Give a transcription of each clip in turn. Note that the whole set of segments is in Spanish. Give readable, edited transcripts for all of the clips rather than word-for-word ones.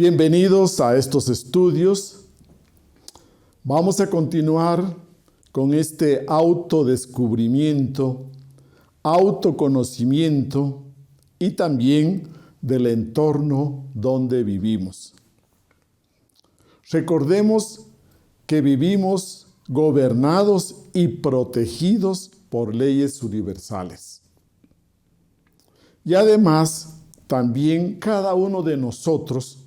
Bienvenidos a estos estudios. Vamos a continuar con este autodescubrimiento, autoconocimiento y también del entorno donde vivimos. Recordemos que vivimos gobernados y protegidos por leyes universales. Y además, también cada uno de nosotros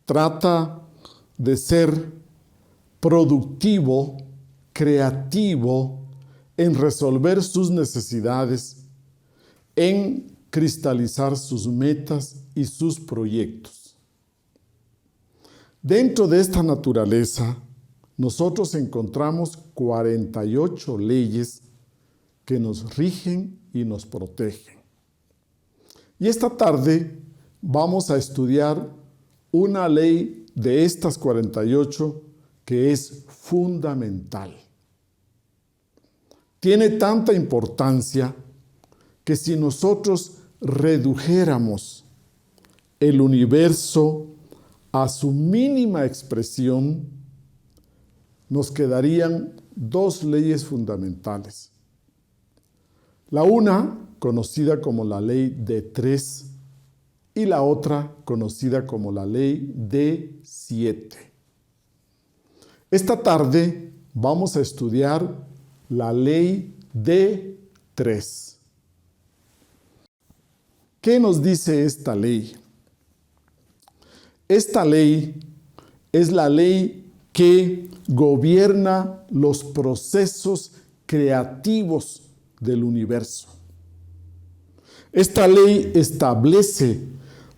trata de ser productivo, creativo en resolver sus necesidades, en cristalizar sus metas y sus proyectos. Dentro de esta naturaleza, nosotros encontramos 48 leyes que nos rigen y nos protegen. Y esta tarde vamos a estudiar una ley de estas 48 que es fundamental. Tiene tanta importancia que si nosotros redujéramos el universo a su mínima expresión, nos quedarían dos leyes fundamentales. La una, conocida como la ley de 3, y la otra, conocida como la ley de 7. Esta tarde vamos a estudiar la ley de 3. ¿Qué nos dice esta ley? Esta ley es la ley que gobierna los procesos creativos del universo. Esta ley establece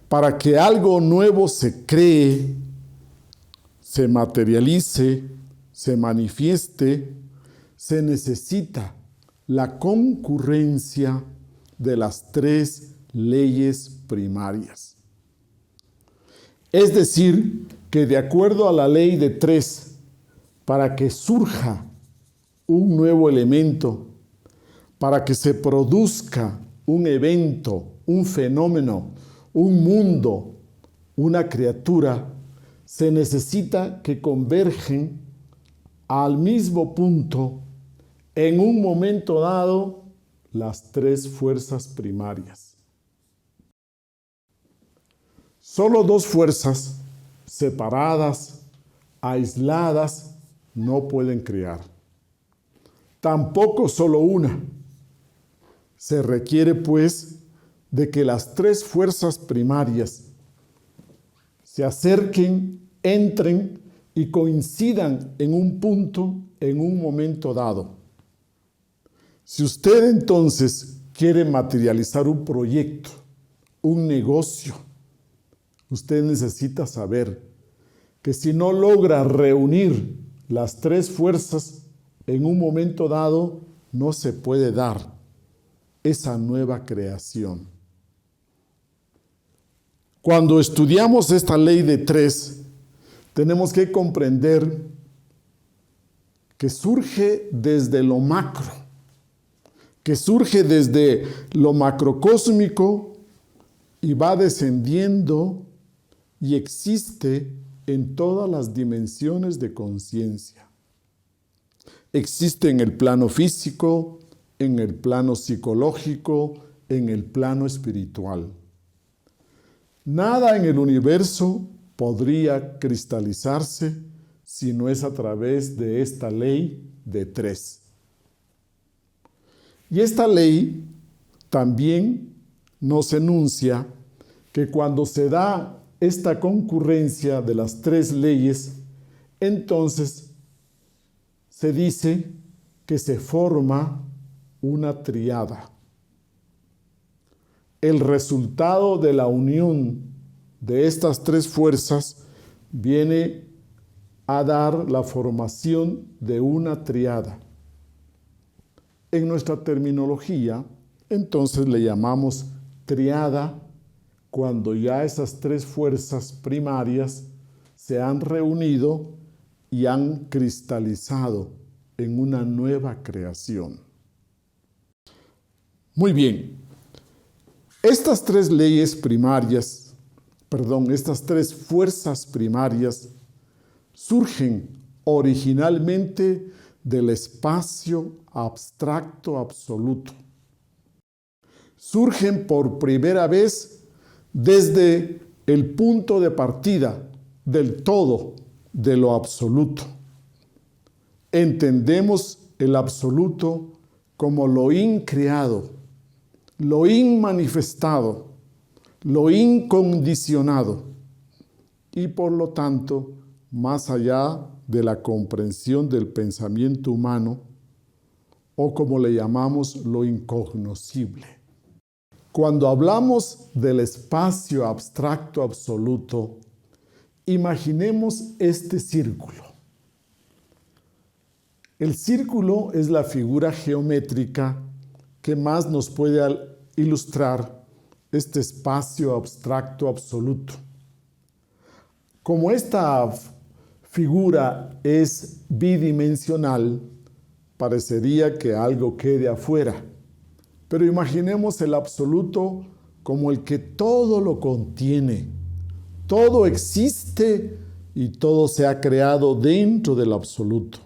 para que algo nuevo se cree, se materialice, se manifieste, se necesita la concurrencia de las 3 leyes primarias. Es decir, que de acuerdo a la ley de 3, para que surja un nuevo elemento, para que se produzca un evento, un fenómeno, un mundo, una criatura, se necesita que convergen al mismo punto en un momento dado las 3 fuerzas primarias. Solo 2 fuerzas separadas, aisladas, no pueden crear. Tampoco solo una. Se requiere, pues, de que las 3 fuerzas primarias se acerquen, entren y coincidan en un punto, en un momento dado. Si usted entonces quiere materializar un proyecto, un negocio, usted necesita saber que si no logra reunir las 3 fuerzas en un momento dado, no se puede dar esa nueva creación. Cuando estudiamos esta ley de 3, tenemos que comprender que surge desde lo macro, que surge desde lo macrocósmico y va descendiendo y existe en todas las dimensiones de conciencia. Existe en el plano físico, en el plano psicológico, en el plano espiritual. Nada en el universo podría cristalizarse si no es a través de esta ley de 3. Y esta ley también nos enuncia que cuando se da esta concurrencia de las 3 leyes, entonces se dice que se forma una tríada. El resultado de la unión de estas 3 fuerzas viene a dar la formación de una tríada. En nuestra terminología, entonces le llamamos tríada cuando ya esas 3 fuerzas primarias se han reunido y han cristalizado en una nueva creación. Muy bien. Estas 3 leyes primarias estas tres fuerzas primarias surgen originalmente del espacio abstracto absoluto. Surgen por primera vez desde el punto de partida del todo, de lo absoluto. Entendemos el absoluto como lo increado, lo inmanifestado, lo incondicionado y por lo tanto más allá de la comprensión del pensamiento humano o como le llamamos lo incognoscible. Cuando hablamos del espacio abstracto absoluto, imaginemos este círculo. El círculo es la figura geométrica que más nos puede ilustrar este espacio abstracto absoluto. Como esta figura es bidimensional, parecería que algo quede afuera, pero imaginemos el absoluto como el que todo lo contiene, todo existe y todo se ha creado dentro del absoluto.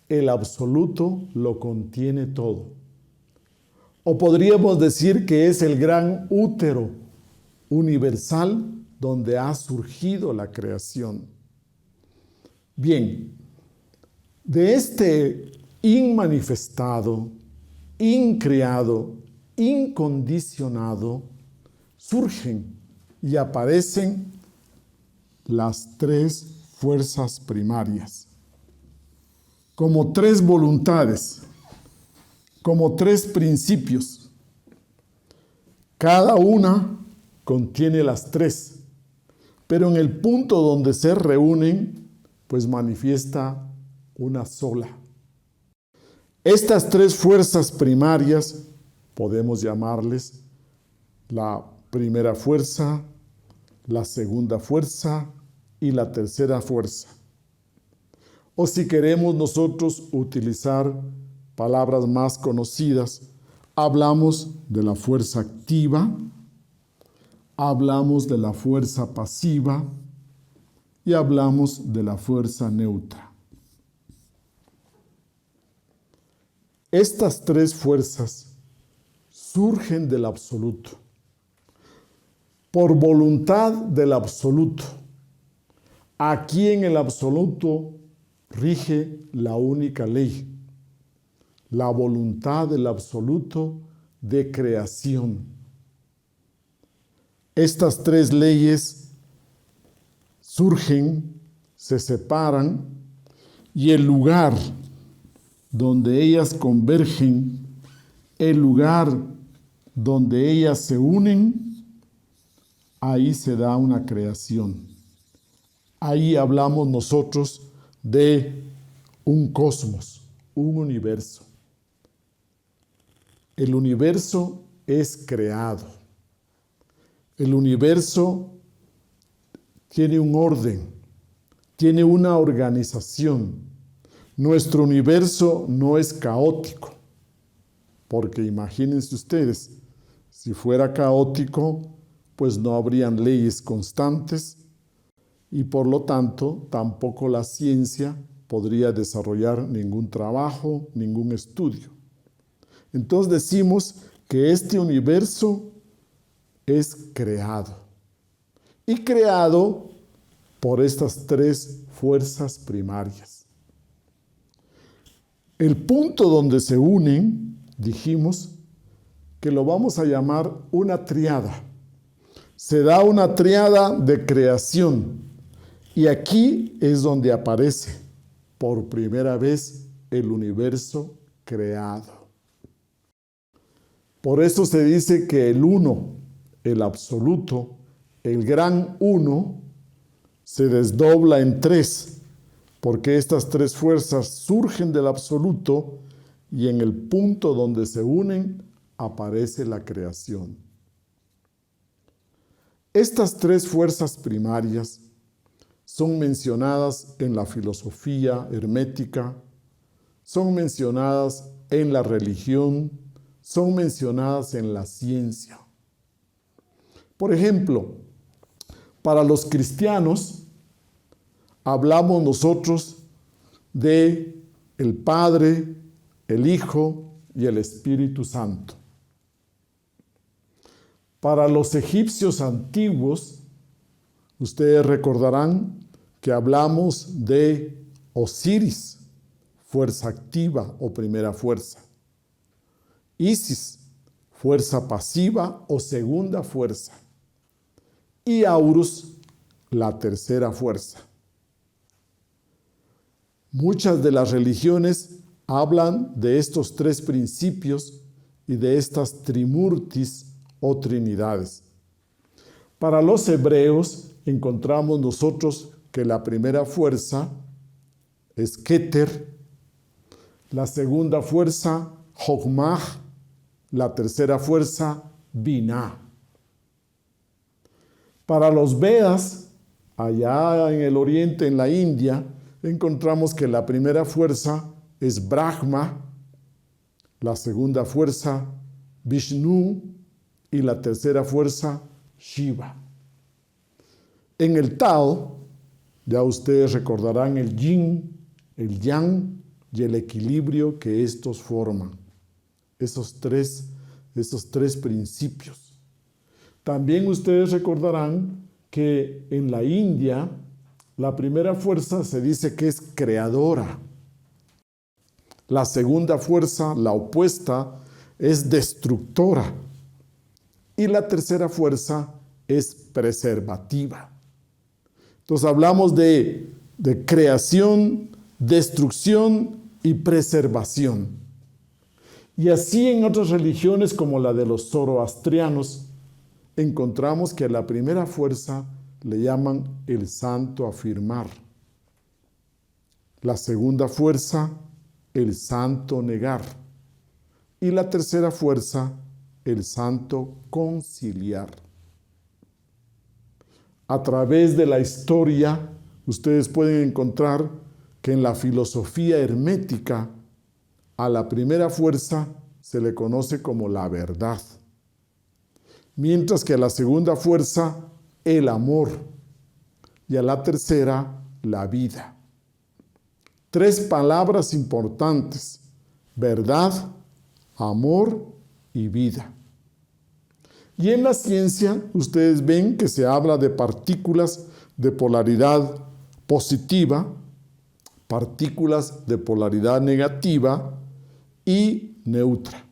El absoluto lo contiene todo. O podríamos decir que es el gran útero universal donde ha surgido la creación. Bien, de este inmanifestado, increado, incondicionado, surgen y aparecen las tres fuerzas primarias, como tres voluntades, como tres principios. Cada una contiene las tres, pero en el punto donde se reúnen, pues manifiesta una sola. Estas tres fuerzas primarias podemos llamarles la primera fuerza, la segunda fuerza y la tercera fuerza. O si queremos nosotros utilizar palabras más conocidas, hablamos de la fuerza activa, hablamos de la fuerza pasiva y hablamos de la fuerza neutra. Estas tres fuerzas surgen del absoluto, por voluntad del absoluto. Aquí en el absoluto rige la única ley, la voluntad del absoluto de creación. Estas tres leyes surgen, se separan y el lugar donde ellas convergen, el lugar donde ellas se unen, ahí se da una creación. Ahí hablamos nosotros de un cosmos, un universo. El universo es creado. El universo tiene un orden, tiene una organización. Nuestro universo no es caótico, porque imagínense ustedes, si fuera caótico, pues no habrían leyes constantes y por lo tanto tampoco la ciencia podría desarrollar ningún trabajo, ningún estudio. Entonces decimos que este universo es creado y creado por estas tres fuerzas primarias. El punto donde se unen, dijimos, que lo vamos a llamar una triada. Se da una triada de creación y aquí es donde aparece por primera vez el universo creado. Por eso se dice que el uno, el absoluto, el gran uno, se desdobla en tres, porque estas tres fuerzas surgen del absoluto y en el punto donde se unen aparece la creación. Estas tres fuerzas primarias son mencionadas en la filosofía hermética, son mencionadas en la religión, son mencionadas en la ciencia. Por ejemplo, Para los cristianos, hablamos nosotros de el Padre, el Hijo y el Espíritu Santo. Para los egipcios antiguos, ustedes recordarán que hablamos de Osiris, fuerza activa o primera fuerza. Isis, fuerza pasiva o segunda fuerza. Y Aurus, la tercera fuerza. Muchas de las religiones hablan de estos tres principios y de estas trimurtis o trinidades. Para los hebreos encontramos nosotros que la primera fuerza es Keter, la segunda fuerza Jokmah, la tercera fuerza Binah. Para los Vedas, allá en el oriente, en la India, encontramos que la primera fuerza es Brahma, la segunda fuerza Vishnu y la tercera fuerza Shiva. En el Tao, ya ustedes recordarán el Yin, el Yang y el equilibrio que estos forman. Esos tres principios. También ustedes recordarán que en la India la primera fuerza se dice que es creadora. La segunda fuerza, la opuesta, es destructora. Y la tercera fuerza es preservativa. Entonces hablamos de creación, destrucción y preservación. Y así en otras religiones como la de los zoroastrianos, encontramos que a la primera fuerza le llaman el santo afirmar. La segunda fuerza, el santo negar. Y la tercera fuerza, el santo conciliar. A través de la historia, ustedes pueden encontrar que en la filosofía hermética, a la primera fuerza se le conoce como la verdad. Mientras que a la segunda fuerza, el amor, y a la tercera, la vida. Tres palabras importantes: verdad, amor y vida. Y en la ciencia, ustedes ven que se habla de partículas de polaridad positiva, partículas de polaridad negativa y neutra.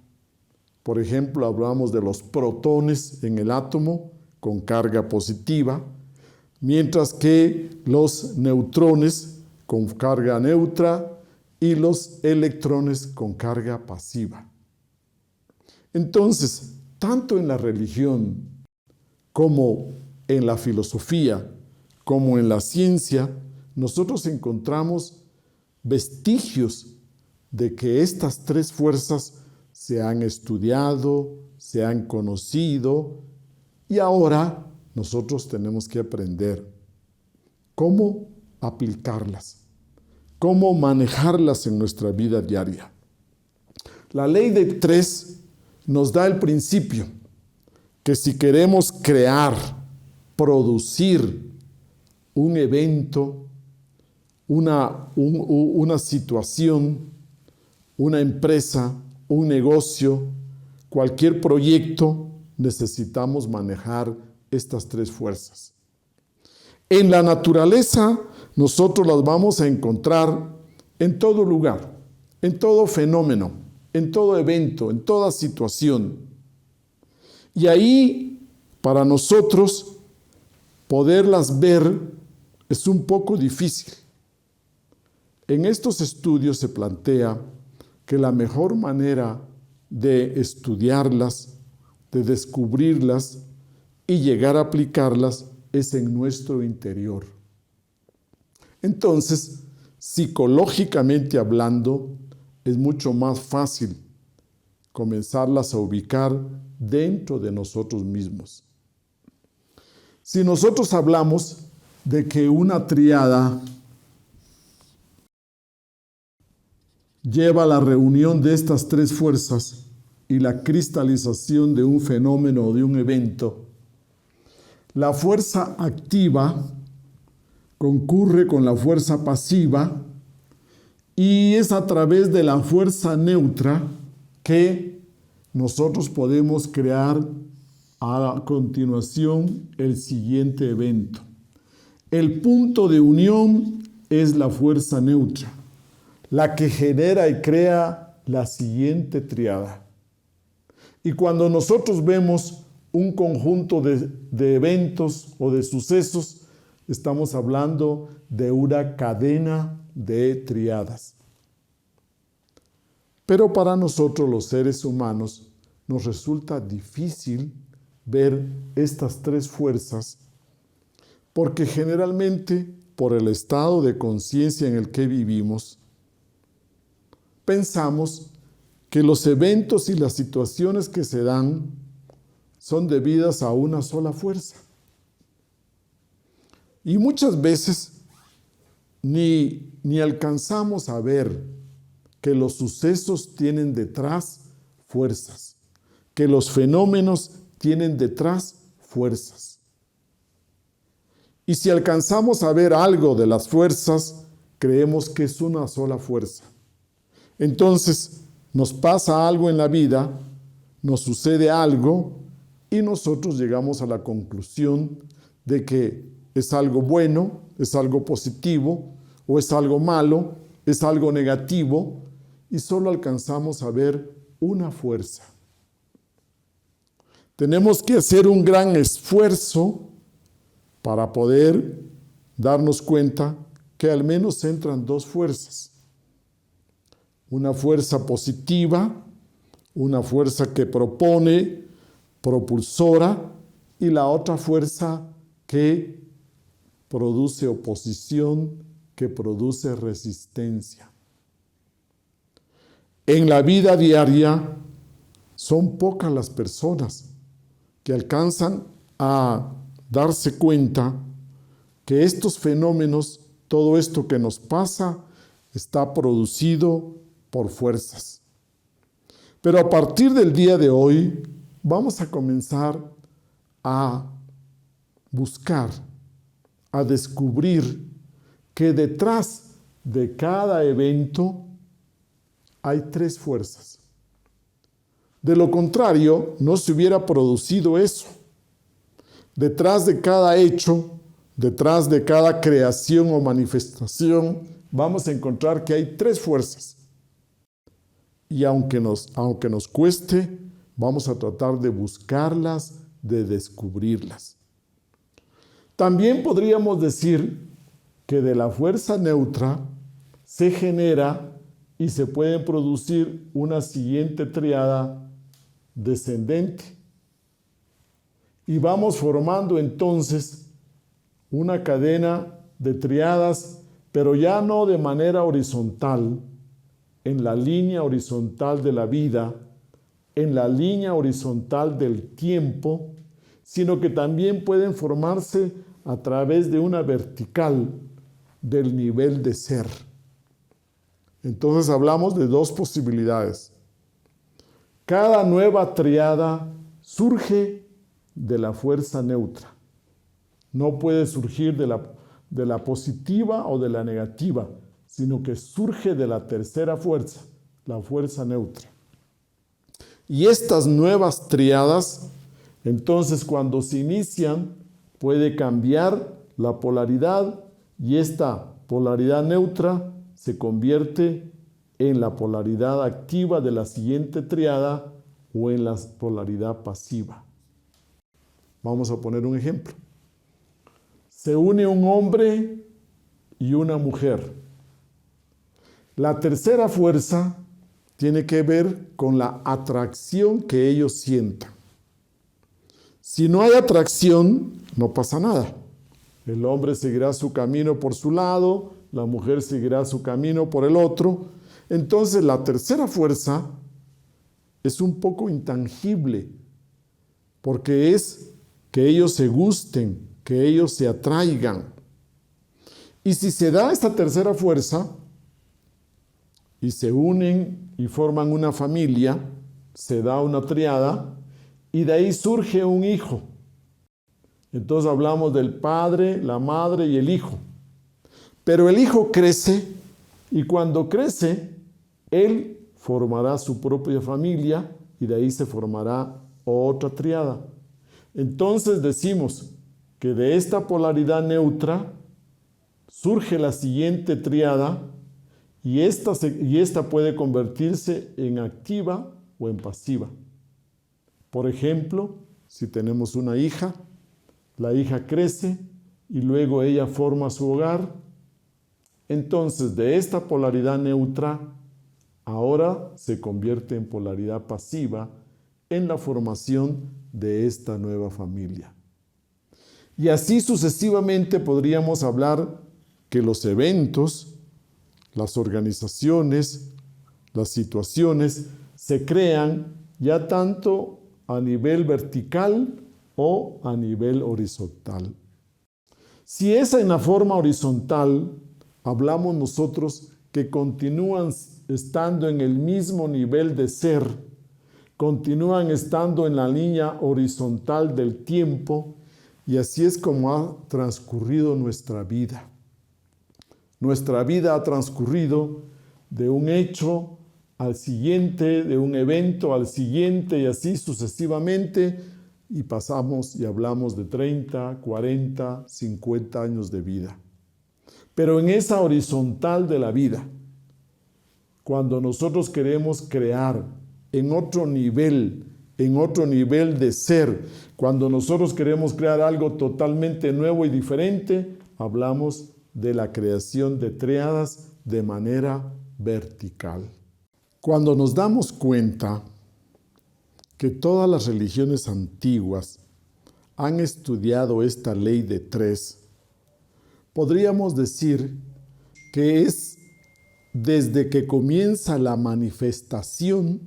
Por ejemplo, hablamos de los protones en el átomo con carga positiva, mientras que los neutrones con carga neutra y los electrones con carga pasiva. Entonces, tanto en la religión como en la filosofía, como en la ciencia, nosotros encontramos vestigios de que estas tres fuerzas se han estudiado, se han conocido, y ahora nosotros tenemos que aprender cómo aplicarlas, cómo manejarlas en nuestra vida diaria. La ley de tres nos da el principio que si queremos crear, producir un evento, una situación, una empresa, un negocio, cualquier proyecto, necesitamos manejar estas tres fuerzas. En la naturaleza, nosotros las vamos a encontrar en todo lugar, en todo fenómeno, en todo evento, en toda situación. Y ahí, para nosotros, poderlas ver es un poco difícil. En estos estudios se plantea que la mejor manera de estudiarlas, de descubrirlas y llegar a aplicarlas es en nuestro interior. Entonces, psicológicamente hablando, es mucho más fácil comenzarlas a ubicar dentro de nosotros mismos. Si nosotros hablamos de que una tríada lleva a la reunión de estas tres fuerzas y la cristalización de un fenómeno o de un evento, La fuerza activa concurre con la fuerza pasiva y es a través de la fuerza neutra que nosotros podemos crear a continuación el siguiente evento. El punto de unión es la fuerza neutra, la que genera y crea la siguiente triada. Y cuando nosotros vemos un conjunto de eventos o de sucesos, estamos hablando de una cadena de triadas. Pero para nosotros los seres humanos nos resulta difícil ver estas tres fuerzas porque generalmente por el estado de conciencia en el que vivimos, pensamos que los eventos y las situaciones que se dan son debidas a una sola fuerza. Y muchas veces ni alcanzamos a ver que los sucesos tienen detrás fuerzas, que los fenómenos tienen detrás fuerzas. Y si alcanzamos a ver algo de las fuerzas, creemos que es una sola fuerza. Entonces, nos pasa algo en la vida, nos sucede algo y nosotros llegamos a la conclusión de que es algo bueno, es algo positivo, o es algo malo, es algo negativo, y solo alcanzamos a ver una fuerza. Tenemos que hacer un gran esfuerzo para poder darnos cuenta que al menos entran dos fuerzas. Una fuerza positiva, una fuerza que propone, propulsora, y la otra fuerza que produce oposición, que produce resistencia. En la vida diaria son pocas las personas que alcanzan a darse cuenta que estos fenómenos, todo esto que nos pasa, está producido por fuerzas. Pero a partir del día de hoy vamos a comenzar a buscar, a descubrir que detrás de cada evento hay tres fuerzas. De lo contrario, no se hubiera producido eso. Detrás de cada hecho, detrás de cada creación o manifestación, vamos a encontrar que hay tres fuerzas. Y aunque nos cueste, vamos a tratar de buscarlas, de descubrirlas. También podríamos decir que de la fuerza neutra se genera y se puede producir una siguiente triada descendente. Y vamos formando entonces una cadena de triadas, pero ya no de manera horizontal, en la línea horizontal de la vida, en la línea horizontal del tiempo, sino que también pueden formarse a través de una vertical del nivel de ser. Entonces hablamos de dos posibilidades. Cada nueva triada surge de la fuerza neutra. No puede surgir de la positiva o de la negativa, sino que surge de la tercera fuerza, la fuerza neutra. Y estas nuevas triadas, entonces cuando se inician, puede cambiar la polaridad y esta polaridad neutra se convierte en la polaridad activa de la siguiente triada o en la polaridad pasiva. Vamos a poner un ejemplo. Se une un hombre y una mujer. La tercera fuerza tiene que ver con la atracción que ellos sientan. Si no hay atracción, no pasa nada. El hombre seguirá su camino por su lado, la mujer seguirá su camino por el otro. Entonces la tercera fuerza es un poco intangible, porque es que ellos se gusten, que ellos se atraigan. Y si se da esta tercera fuerza y se unen y forman una familia, se da una triada y de ahí surge un hijo. Entonces hablamos del padre, la madre y el hijo. Pero el hijo crece y cuando crece, él formará su propia familia y de ahí se formará otra tríada. Entonces decimos que de esta polaridad neutra surge la siguiente tríada y esta puede convertirse en activa o en pasiva. Por ejemplo, si tenemos una hija, la hija crece y luego ella forma su hogar. Entonces, de esta polaridad neutra, ahora se convierte en polaridad pasiva en la formación de esta nueva familia. Y así sucesivamente podríamos hablar que los eventos, las organizaciones, las situaciones se crean ya tanto a nivel vertical o a nivel horizontal. Si es en la forma horizontal, hablamos nosotros que continúan estando en el mismo nivel de ser, continúan estando en la línea horizontal del tiempo y así es como ha transcurrido nuestra vida. Nuestra vida ha transcurrido de un hecho al siguiente, de un evento al siguiente y así sucesivamente y pasamos y hablamos de 30, 40, 50 años de vida. Pero en esa horizontal de la vida, cuando nosotros queremos crear en otro nivel de ser, cuando nosotros queremos crear algo totalmente nuevo y diferente, hablamos de la creación de tríadas de manera vertical. Cuando nos damos cuenta que todas las religiones antiguas han estudiado esta ley de tres, podríamos decir que es desde que comienza la manifestación,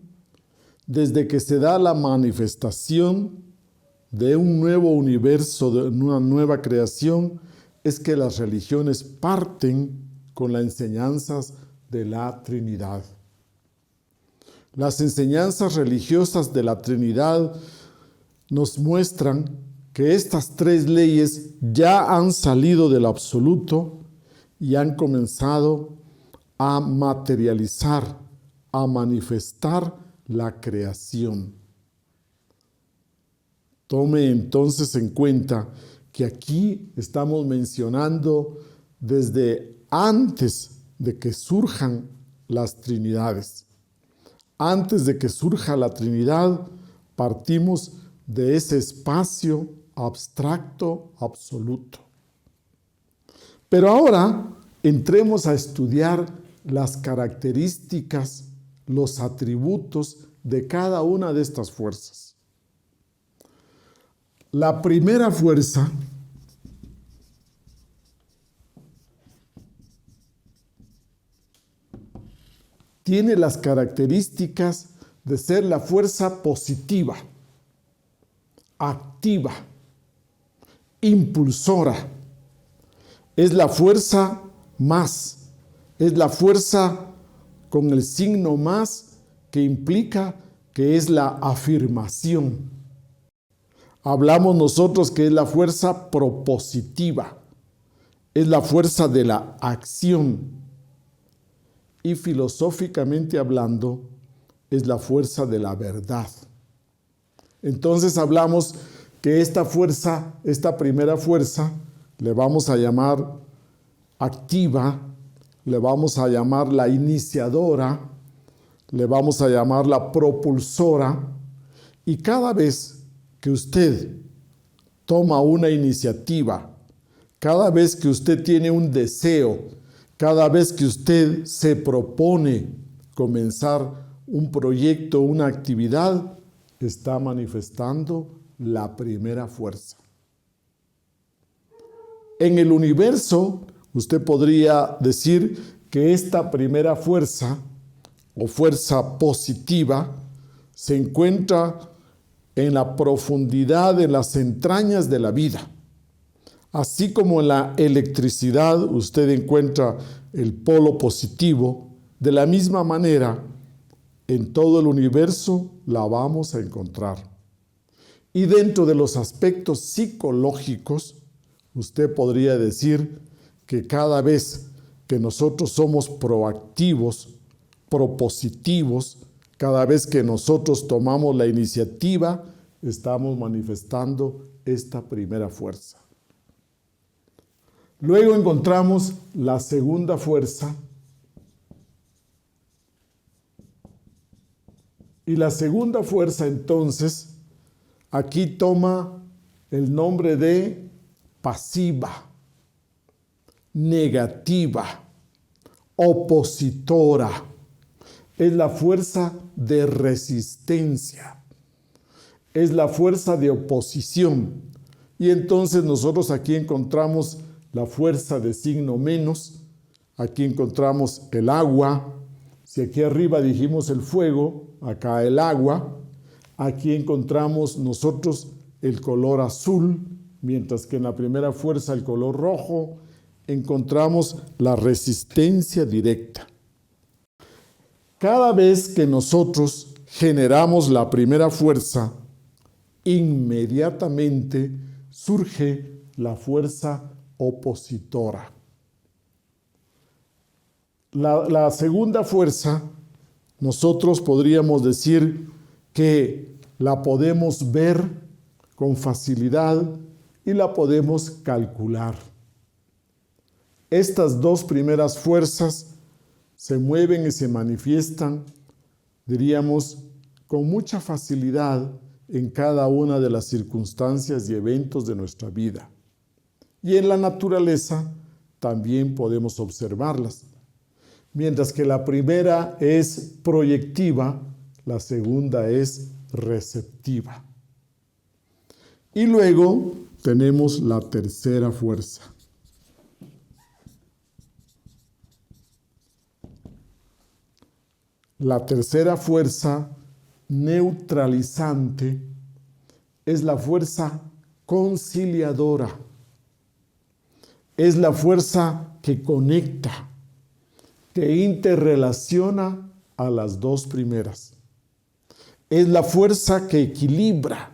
desde que se da la manifestación de un nuevo universo, de una nueva creación, es que las religiones parten con las enseñanzas de la Trinidad. Las enseñanzas religiosas de la Trinidad nos muestran que estas tres leyes ya han salido del absoluto y han comenzado a materializar, a manifestar la creación. Tome entonces en cuenta que aquí estamos mencionando desde antes de que surjan las Trinidades. Antes de que surja la Trinidad, partimos de ese espacio abstracto absoluto. Pero ahora entremos a estudiar las características, los atributos de cada una de estas fuerzas. La primera fuerza tiene las características de ser la fuerza positiva, activa, impulsora. Es la fuerza más, es la fuerza con el signo más que implica que es la afirmación. Hablamos nosotros que es la fuerza propositiva, es la fuerza de la acción y filosóficamente hablando es la fuerza de la verdad. Entonces hablamos que esta fuerza, esta primera fuerza, le vamos a llamar activa, le vamos a llamar la iniciadora, le vamos a llamar la propulsora y cada vez que usted toma una iniciativa, cada vez que usted tiene un deseo, cada vez que usted se propone comenzar un proyecto, una actividad, está manifestando la primera fuerza. En el universo, usted podría decir que esta primera fuerza o fuerza positiva se encuentra en la profundidad, en las entrañas de la vida. Así como en la electricidad usted encuentra el polo positivo, de la misma manera en todo el universo la vamos a encontrar. Y dentro de los aspectos psicológicos, usted podría decir que cada vez que nosotros somos proactivos, propositivos, cada vez que nosotros tomamos la iniciativa, estamos manifestando esta primera fuerza. Luego encontramos la segunda fuerza. Y la segunda fuerza, entonces, aquí toma el nombre de pasiva, negativa, opositora. Es la fuerza de resistencia. Es la fuerza de oposición. Y entonces nosotros aquí encontramos la fuerza de signo menos. Aquí encontramos el agua. Si aquí arriba dijimos el fuego, acá el agua. Aquí encontramos nosotros el color azul, mientras que en la primera fuerza el color rojo. Encontramos la resistencia directa. Cada vez que nosotros generamos la primera fuerza, inmediatamente surge la fuerza opositora. La segunda fuerza, nosotros podríamos decir que la podemos ver con facilidad y la podemos calcular. Estas dos primeras fuerzas se mueven y se manifiestan, diríamos, con mucha facilidad en cada una de las circunstancias y eventos de nuestra vida. Y en la naturaleza también podemos observarlas. Mientras que la primera es proyectiva, la segunda es receptiva. Y luego tenemos la tercera fuerza. La tercera fuerza neutralizante es la fuerza conciliadora. Es la fuerza que conecta, que interrelaciona a las dos primeras. Es la fuerza que equilibra.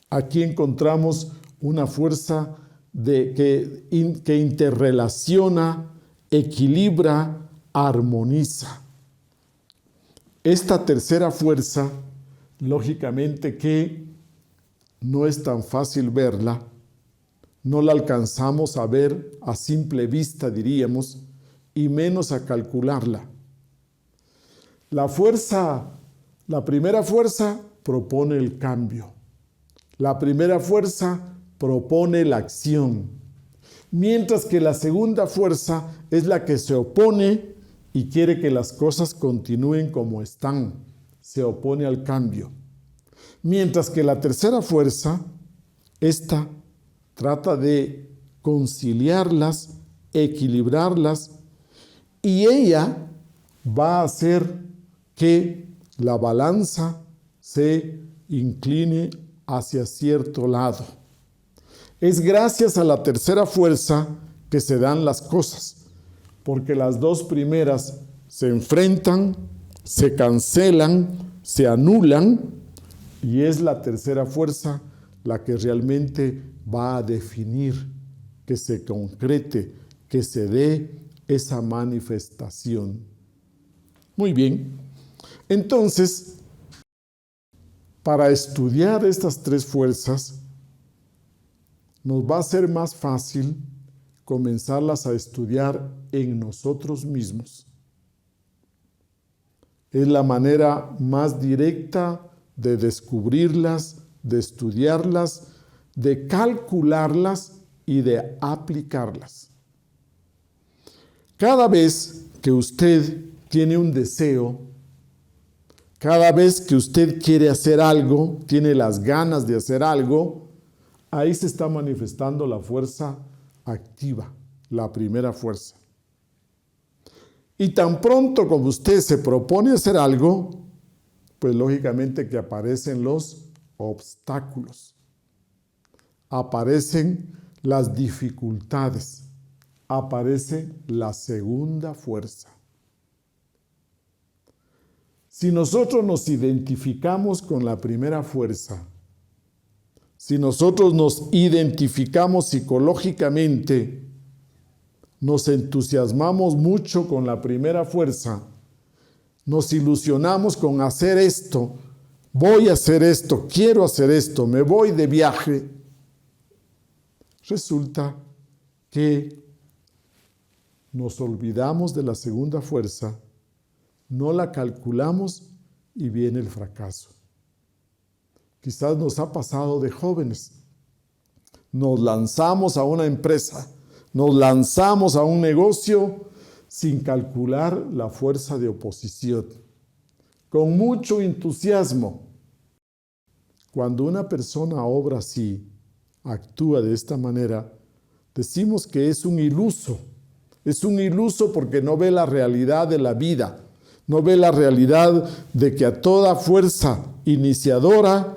Aquí encontramos una fuerza que interrelaciona, equilibra, armoniza. Esta tercera fuerza, lógicamente que no es tan fácil verla, no la alcanzamos a ver a simple vista, diríamos, y menos a calcularla. La primera fuerza propone el cambio. La primera fuerza propone la acción. Mientras que la segunda fuerza es la que se opone y quiere que las cosas continúen como están. Se opone al cambio. Mientras que la tercera fuerza, esta trata de conciliarlas, equilibrarlas, y ella va a hacer que la balanza se incline hacia cierto lado. Es gracias a la tercera fuerza que se dan las cosas, porque las dos primeras se enfrentan, se cancelan, se anulan, y es la tercera fuerza la que realmente va a definir, que se concrete, que se dé esa manifestación. Muy bien. Entonces, para estudiar estas tres fuerzas, nos va a ser más fácil comenzarlas a estudiar en nosotros mismos. Es la manera más directa de descubrirlas, de estudiarlas, de calcularlas y de aplicarlas. Cada vez que usted tiene un deseo, cada vez que usted quiere hacer algo, tiene las ganas de hacer algo, ahí se está manifestando la fuerza activa, la primera fuerza. Y tan pronto como usted se propone hacer algo, pues lógicamente que aparecen los obstáculos, aparecen las dificultades, aparece la segunda fuerza. Si nosotros nos identificamos con la primera fuerza si nosotros nos identificamos psicológicamente, nos entusiasmamos mucho con la primera fuerza, nos ilusionamos con hacer esto, voy a hacer esto, quiero hacer esto, me voy de viaje, resulta que nos olvidamos de la segunda fuerza, no la calculamos y viene el fracaso. Quizás nos ha pasado de jóvenes. Nos lanzamos a una empresa, nos lanzamos a un negocio sin calcular la fuerza de oposición, con mucho entusiasmo. Cuando una persona obra así, actúa de esta manera, decimos que es un iluso. Es un iluso porque no ve la realidad de la vida, no ve la realidad de que a toda fuerza iniciadora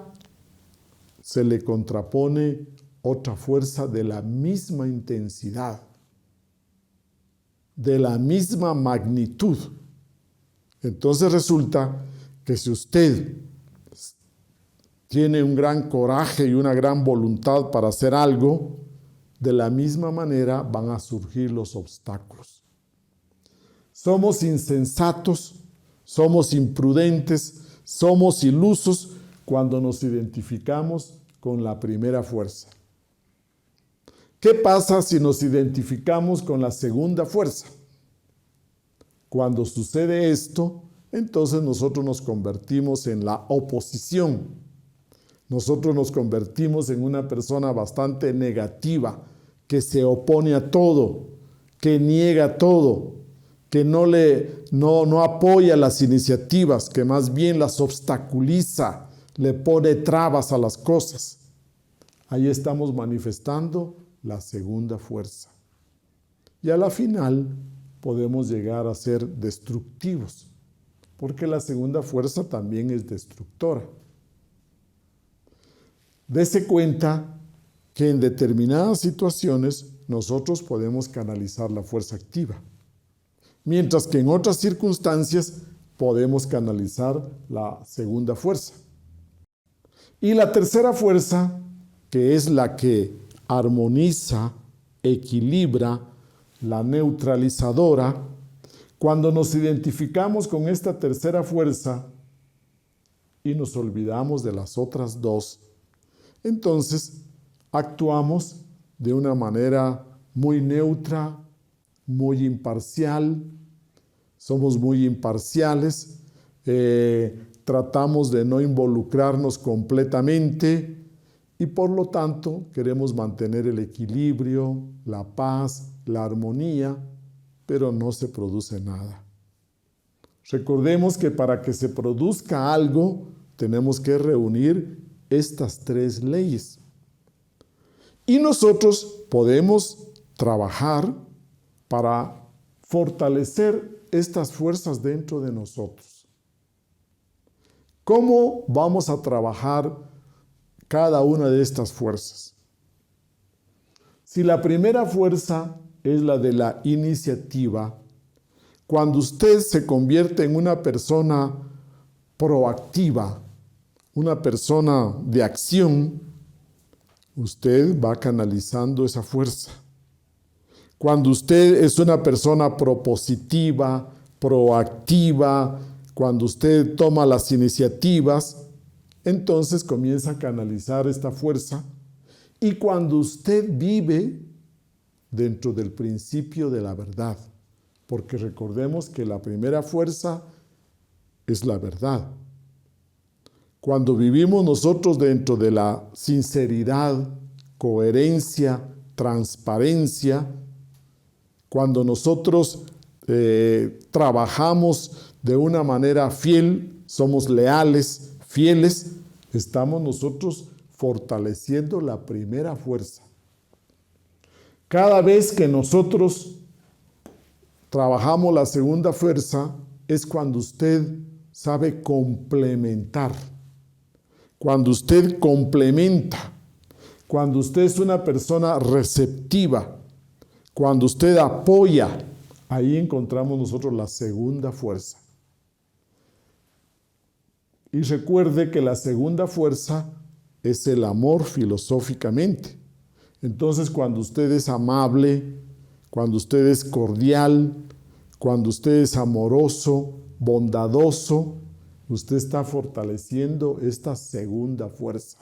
se le contrapone otra fuerza de la misma intensidad, de la misma magnitud. Entonces resulta que si usted tiene un gran coraje y una gran voluntad para hacer algo, de la misma manera van a surgir los obstáculos. Somos insensatos, somos imprudentes, somos ilusos cuando nos identificamos con la primera fuerza. ¿Qué pasa si nos identificamos con la segunda fuerza? Cuando sucede esto, entonces nosotros nos convertimos en la oposición. Nosotros nos convertimos en una persona bastante negativa, que se opone a todo, que niega todo, que no apoya las iniciativas, que más bien las obstaculiza, le pone trabas a las cosas. Ahí estamos manifestando la segunda fuerza. Y a la final podemos llegar a ser destructivos, porque la segunda fuerza también es destructora. Dese cuenta que en determinadas situaciones nosotros podemos canalizar la fuerza activa, mientras que en otras circunstancias podemos canalizar la segunda fuerza. Y la tercera fuerza, que es la que armoniza, equilibra, la neutralizadora, cuando nos identificamos con esta tercera fuerza y nos olvidamos de las otras dos, entonces actuamos de una manera muy neutra, muy imparcial, somos muy imparciales, tratamos de no involucrarnos completamente y por lo tanto queremos mantener el equilibrio, la paz, la armonía, pero no se produce nada. Recordemos que para que se produzca algo tenemos que reunir estas tres leyes. Y nosotros podemos trabajar para fortalecer estas fuerzas dentro de nosotros. ¿Cómo vamos a trabajar cada una de estas fuerzas? Si la primera fuerza es la de la iniciativa, cuando usted se convierte en una persona proactiva, una persona de acción, usted va canalizando esa fuerza. Cuando usted es una persona propositiva, proactiva, cuando usted toma las iniciativas, entonces comienza a canalizar esta fuerza. Y cuando usted vive dentro del principio de la verdad, porque recordemos que la primera fuerza es la verdad. Cuando vivimos nosotros dentro de la sinceridad, coherencia, transparencia, cuando nosotros trabajamos de una manera fiel, somos leales, fieles, estamos nosotros fortaleciendo la primera fuerza. Cada vez que nosotros trabajamos la segunda fuerza, es cuando usted sabe complementar. Cuando usted complementa, cuando usted es una persona receptiva, cuando usted apoya, ahí encontramos nosotros la segunda fuerza. Y recuerde que la segunda fuerza es el amor filosóficamente. Entonces, cuando usted es amable, cuando usted es cordial, cuando usted es amoroso, bondadoso, usted está fortaleciendo esta segunda fuerza.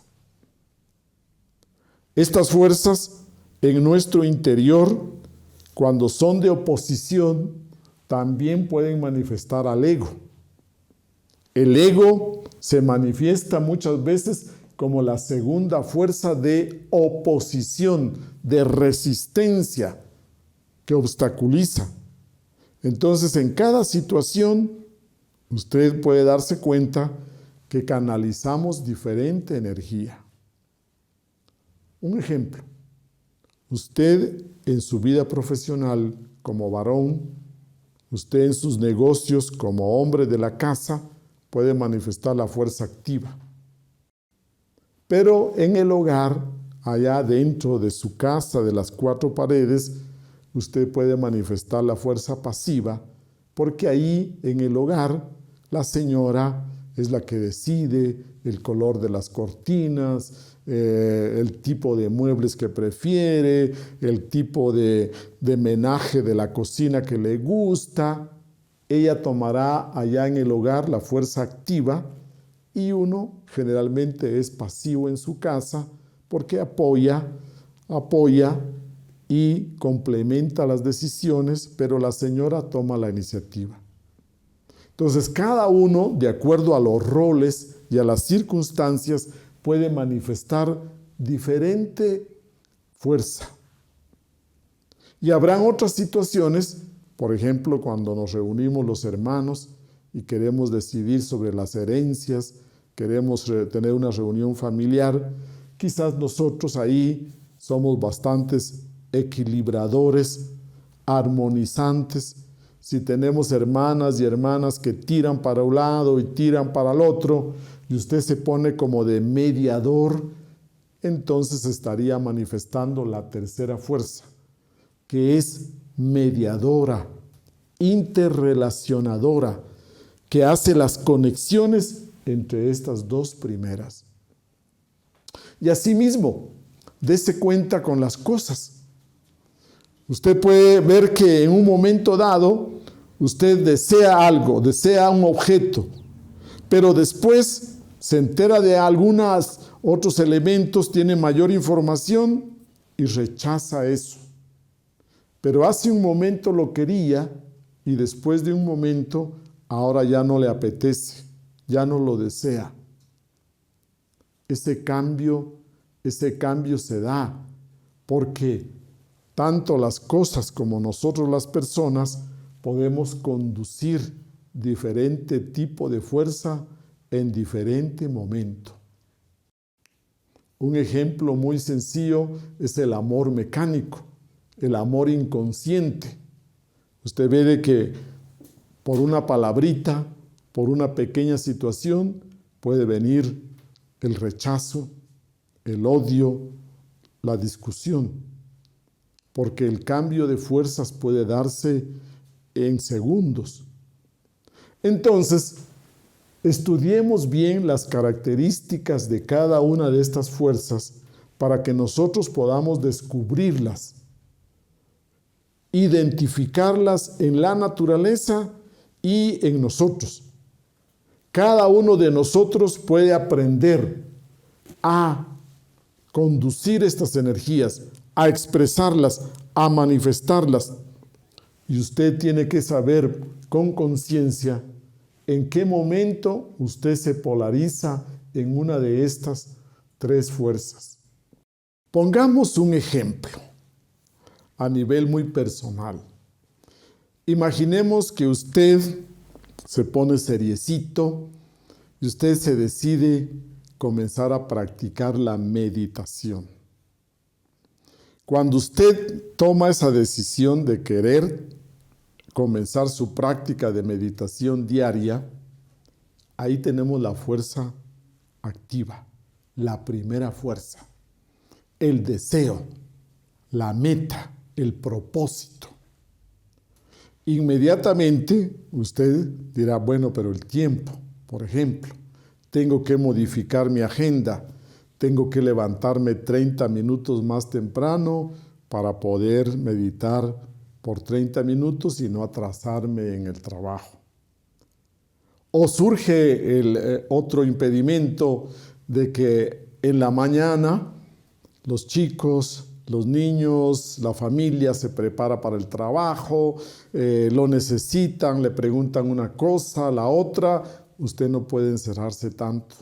Estas fuerzas en nuestro interior, cuando son de oposición, también pueden manifestar al ego. El ego se manifiesta muchas veces como la segunda fuerza de oposición, de resistencia, que obstaculiza. Entonces, en cada situación, usted puede darse cuenta que canalizamos diferente energía. Un ejemplo, usted en su vida profesional como varón, usted en sus negocios como hombre de la casa, puede manifestar la fuerza activa. Pero en el hogar, allá dentro de su casa, de las cuatro paredes, usted puede manifestar la fuerza pasiva, porque ahí en el hogar la señora es la que decide el color de las cortinas, el tipo de muebles que prefiere, el tipo de menaje de la cocina que le gusta. Ella tomará allá en el hogar la fuerza activa y uno generalmente es pasivo en su casa porque apoya y complementa las decisiones, pero la señora toma la iniciativa. Entonces, cada uno, de acuerdo a los roles y a las circunstancias, puede manifestar diferente fuerza. Y habrán otras situaciones, por ejemplo, cuando nos reunimos los hermanos y queremos decidir sobre las herencias, queremos tener una reunión familiar, quizás nosotros ahí somos bastantes equilibradores, armonizantes. Si tenemos hermanas y hermanas que tiran para un lado y tiran para el otro, y usted se pone como de mediador, entonces estaría manifestando la tercera fuerza, que es mediadora, interrelacionadora, que hace las conexiones entre estas dos primeras. Y asimismo, dése cuenta con las cosas. Usted puede ver que en un momento dado, usted desea algo, desea un objeto, pero después se entera de algunos otros elementos, tiene mayor información y rechaza eso. Pero hace un momento lo quería y después de un momento ahora ya no le apetece, ya no lo desea. Ese cambio se da porque tanto las cosas como nosotros las personas podemos conducir diferente tipo de fuerza en diferente momento. Un ejemplo muy sencillo es el amor mecánico, el amor inconsciente. Usted ve de que por una palabrita, por una pequeña situación, puede venir el rechazo, el odio, la discusión, porque el cambio de fuerzas puede darse en segundos. Entonces, estudiemos bien las características de cada una de estas fuerzas para que nosotros podamos descubrirlas, identificarlas en la naturaleza y en nosotros. Cada uno de nosotros puede aprender a conducir estas energías, a expresarlas, a manifestarlas. Y usted tiene que saber con conciencia en qué momento usted se polariza en una de estas tres fuerzas. Pongamos un ejemplo a nivel muy personal. Imaginemos que usted se pone seriecito y usted se decide comenzar a practicar la meditación. Cuando usted toma esa decisión de querer comenzar su práctica de meditación diaria, ahí tenemos la fuerza activa, la primera fuerza, el deseo, la meta, el propósito. Inmediatamente usted dirá, bueno, pero el tiempo, por ejemplo, tengo que modificar mi agenda, tengo que levantarme 30 minutos más temprano para poder meditar por 30 minutos y no atrasarme en el trabajo. O surge el otro impedimento de que en la mañana los chicos, los niños, la familia se prepara para el trabajo, lo necesitan, le preguntan una cosa, la otra, usted no puede encerrarse tanto.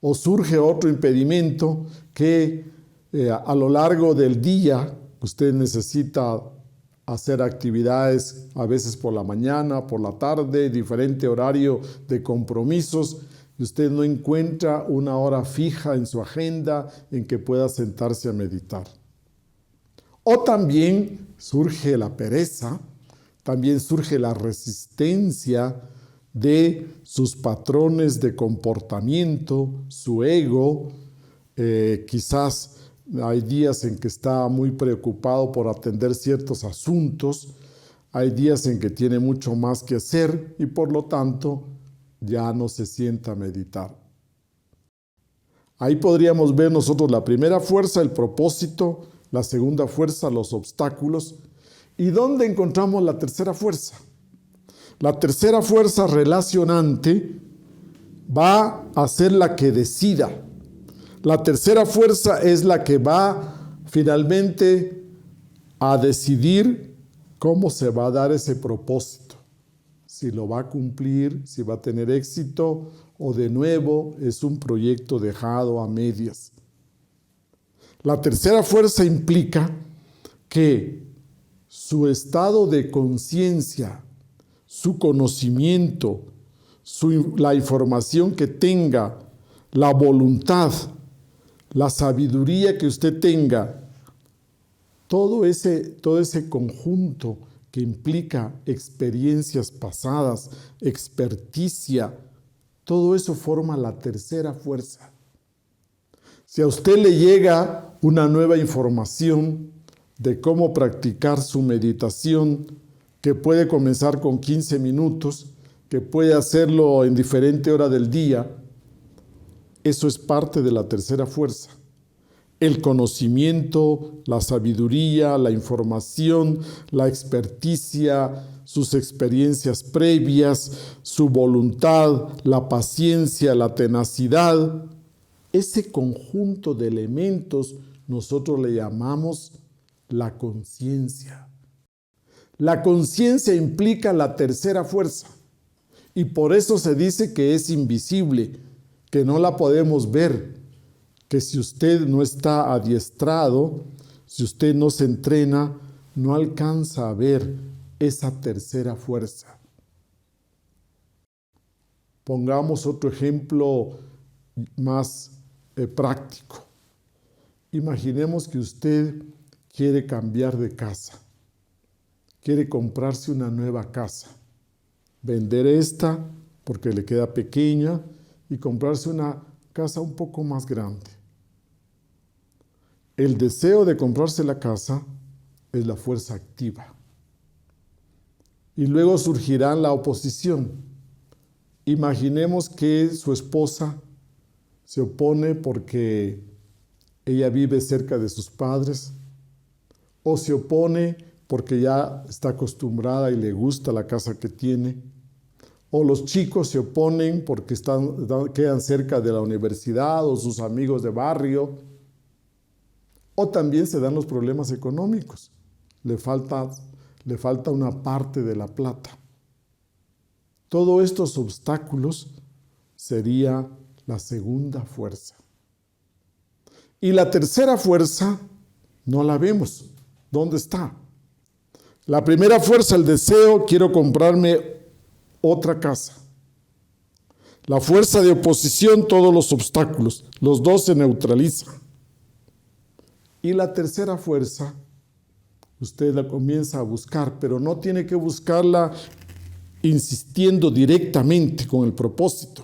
O surge otro impedimento que a lo largo del día usted necesita hacer actividades a veces por la mañana, por la tarde, diferente horario de compromisos, y usted no encuentra una hora fija en su agenda en que pueda sentarse a meditar. O también surge la pereza, también surge la resistencia de sus patrones de comportamiento, su ego. Quizás hay días en que está muy preocupado por atender ciertos asuntos, hay días en que tiene mucho más que hacer y por lo tanto ya no se sienta a meditar. Ahí podríamos ver nosotros la primera fuerza, el propósito, la segunda fuerza, los obstáculos. ¿Y dónde encontramos la tercera fuerza? La tercera fuerza relacionante va a ser la que decida. La tercera fuerza es la que va finalmente a decidir cómo se va a dar ese propósito. Si lo va a cumplir, si va a tener éxito o de nuevo es un proyecto dejado a medias. La tercera fuerza implica que su estado de conciencia, su conocimiento, la información que tenga, la voluntad, la sabiduría que usted tenga, todo ese conjunto que implica experiencias pasadas, experticia, todo eso forma la tercera fuerza. Si a usted le llega una nueva información de cómo practicar su meditación, que puede comenzar con 15 minutos, que puede hacerlo en diferente hora del día, eso es parte de la tercera fuerza. El conocimiento, la sabiduría, la información, la experticia, sus experiencias previas, su voluntad, la paciencia, la tenacidad. Ese conjunto de elementos nosotros le llamamos la conciencia. La conciencia implica la tercera fuerza y por eso se dice que es invisible, que no la podemos ver, que si usted no está adiestrado, si usted no se entrena, no alcanza a ver esa tercera fuerza. Pongamos otro ejemplo más práctico. Imaginemos que usted quiere cambiar de casa, quiere comprarse una nueva casa, vender esta porque le queda pequeña y comprarse una casa un poco más grande. El deseo de comprarse la casa es la fuerza activa. Y luego surgirá la oposición. Imaginemos que su esposa se opone porque ella vive cerca de sus padres, o se opone porque ya está acostumbrada y le gusta la casa que tiene, o los chicos se oponen porque quedan cerca de la universidad o sus amigos de barrio, o también se dan los problemas económicos. Le falta una parte de la plata. Todos estos obstáculos sería la segunda fuerza. Y la tercera fuerza no la vemos. ¿Dónde está? La primera fuerza, el deseo, quiero comprarme otra casa. La fuerza de oposición, todos los obstáculos. Los dos se neutralizan. Y la tercera fuerza, usted la comienza a buscar, pero no tiene que buscarla insistiendo directamente con el propósito.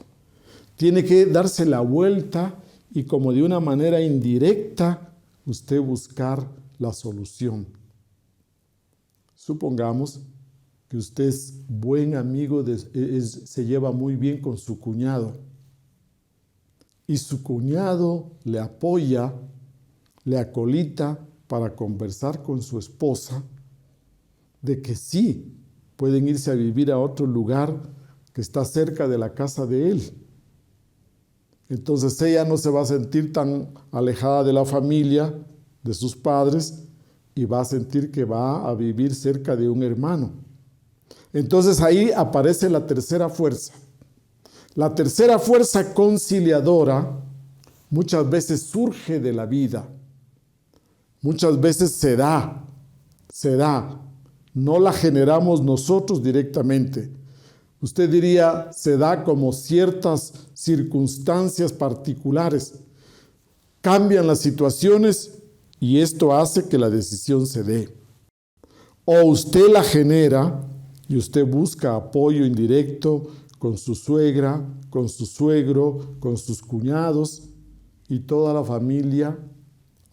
Tiene que darse la vuelta y como de una manera indirecta, usted buscar la solución. Supongamos que usted es buen amigo, se lleva muy bien con su cuñado y su cuñado le apoya, le acolita para conversar con su esposa de que sí pueden irse a vivir a otro lugar que está cerca de la casa de él. Entonces ella no se va a sentir tan alejada de la familia, de sus padres, y va a sentir que va a vivir cerca de un hermano. Entonces ahí aparece la tercera fuerza. La tercera fuerza conciliadora muchas veces surge de la vida. Muchas veces se da. No la generamos nosotros directamente. Usted diría, se da como ciertas circunstancias particulares. Cambian las situaciones y esto hace que la decisión se dé. O usted la genera y usted busca apoyo indirecto con su suegra, con su suegro, con sus cuñados, y toda la familia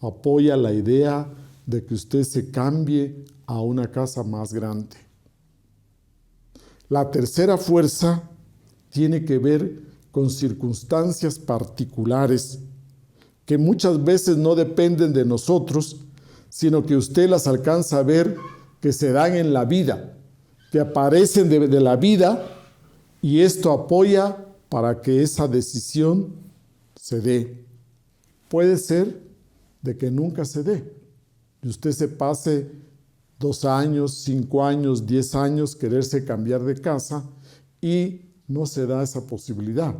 apoya la idea de que usted se cambie a una casa más grande. La tercera fuerza tiene que ver con circunstancias particulares que muchas veces no dependen de nosotros, sino que usted las alcanza a ver que se dan en la vida, que aparecen de la vida, y esto apoya para que esa decisión se dé. Puede ser de que nunca se dé, y usted se pase 2 años, 5 años, 10 años quererse cambiar de casa y no se da esa posibilidad.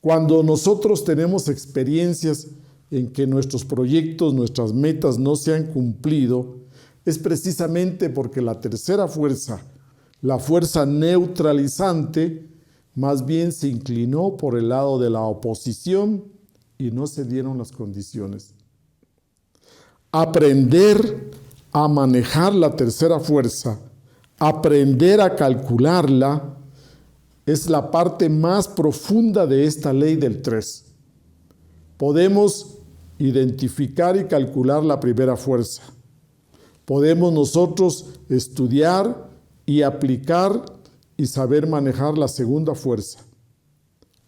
Cuando nosotros tenemos experiencias en que nuestros proyectos, nuestras metas no se han cumplido, es precisamente porque la tercera fuerza, la fuerza neutralizante, más bien se inclinó por el lado de la oposición y no se dieron las condiciones. Aprender a manejar la tercera fuerza, aprender a calcularla, es la parte más profunda de esta ley del 3. Podemos identificar y calcular la primera fuerza. Podemos nosotros estudiar y aplicar y saber manejar la segunda fuerza.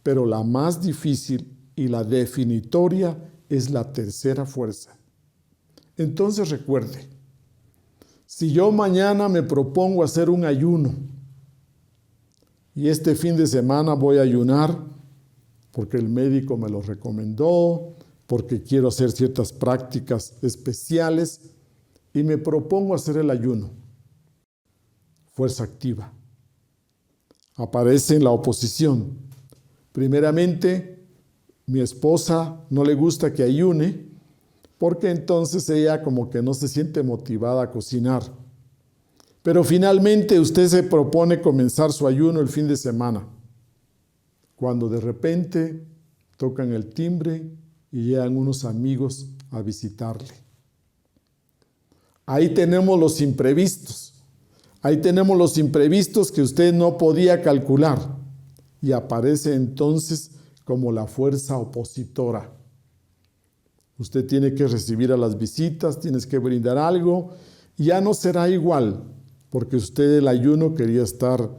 Pero la más difícil y la definitoria es la tercera fuerza. Entonces recuerde, si yo mañana me propongo hacer un ayuno y este fin de semana voy a ayunar porque el médico me lo recomendó, porque quiero hacer ciertas prácticas especiales y me propongo hacer el ayuno, fuerza activa. Aparece en la oposición. Primeramente, mi esposa no le gusta que ayune porque entonces ella como que no se siente motivada a cocinar. Pero finalmente usted se propone comenzar su ayuno el fin de semana, cuando de repente tocan el timbre y llegan unos amigos a visitarle. Ahí tenemos los imprevistos. Ahí tenemos los imprevistos que usted no podía calcular y aparece entonces como la fuerza opositora. Usted tiene que recibir a las visitas, tienes que brindar algo y ya no será igual, porque usted el ayuno quería estar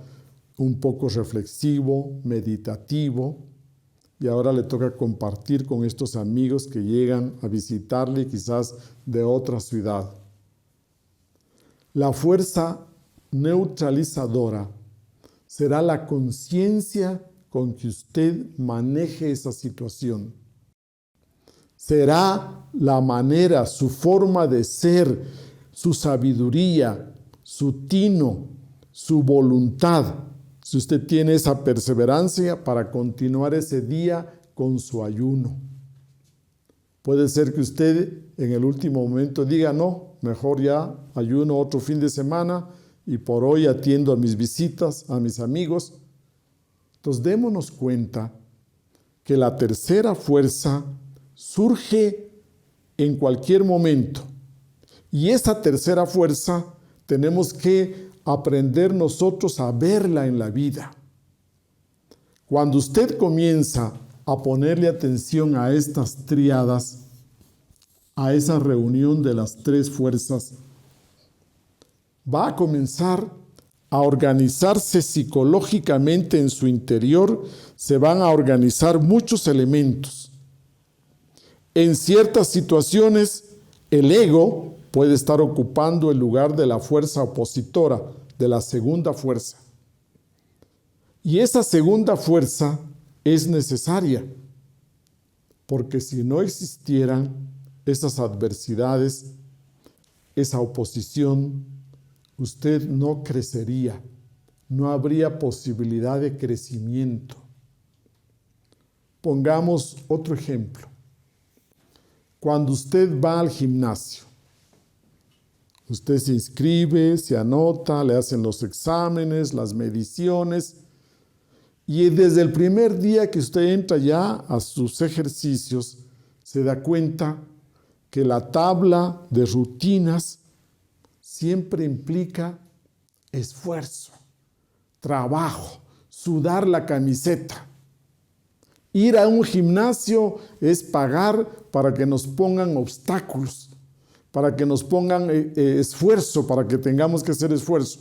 un poco reflexivo, meditativo, y ahora le toca compartir con estos amigos que llegan a visitarle quizás de otra ciudad. La fuerza neutralizadora será la conciencia con que usted maneje esa situación. Será la manera, su forma de ser, su sabiduría, su tino, su voluntad. Si usted tiene esa perseverancia para continuar ese día con su ayuno. Puede ser que usted en el último momento diga, no, mejor ya ayuno otro fin de semana y por hoy atiendo a mis visitas, a mis amigos. Entonces démonos cuenta que la tercera fuerza surge en cualquier momento. Y esa tercera fuerza tenemos que aprender nosotros a verla en la vida. Cuando usted comienza a ponerle atención a estas tríadas, a esa reunión de las 3 fuerzas, va a comenzar a organizarse psicológicamente en su interior, se van a organizar muchos elementos. En ciertas situaciones, el ego puede estar ocupando el lugar de la fuerza opositora, de la segunda fuerza. Y esa segunda fuerza es necesaria, porque si no existieran esas adversidades, esa oposición, usted no crecería, no habría posibilidad de crecimiento. Pongamos otro ejemplo. Cuando usted va al gimnasio, usted se inscribe, se anota, le hacen los exámenes, las mediciones, y desde el primer día que usted entra ya a sus ejercicios, se da cuenta que la tabla de rutinas siempre implica esfuerzo, trabajo, sudar la camiseta. Ir a un gimnasio es pagar para que nos pongan obstáculos, para que nos pongan esfuerzo, para que tengamos que hacer esfuerzo.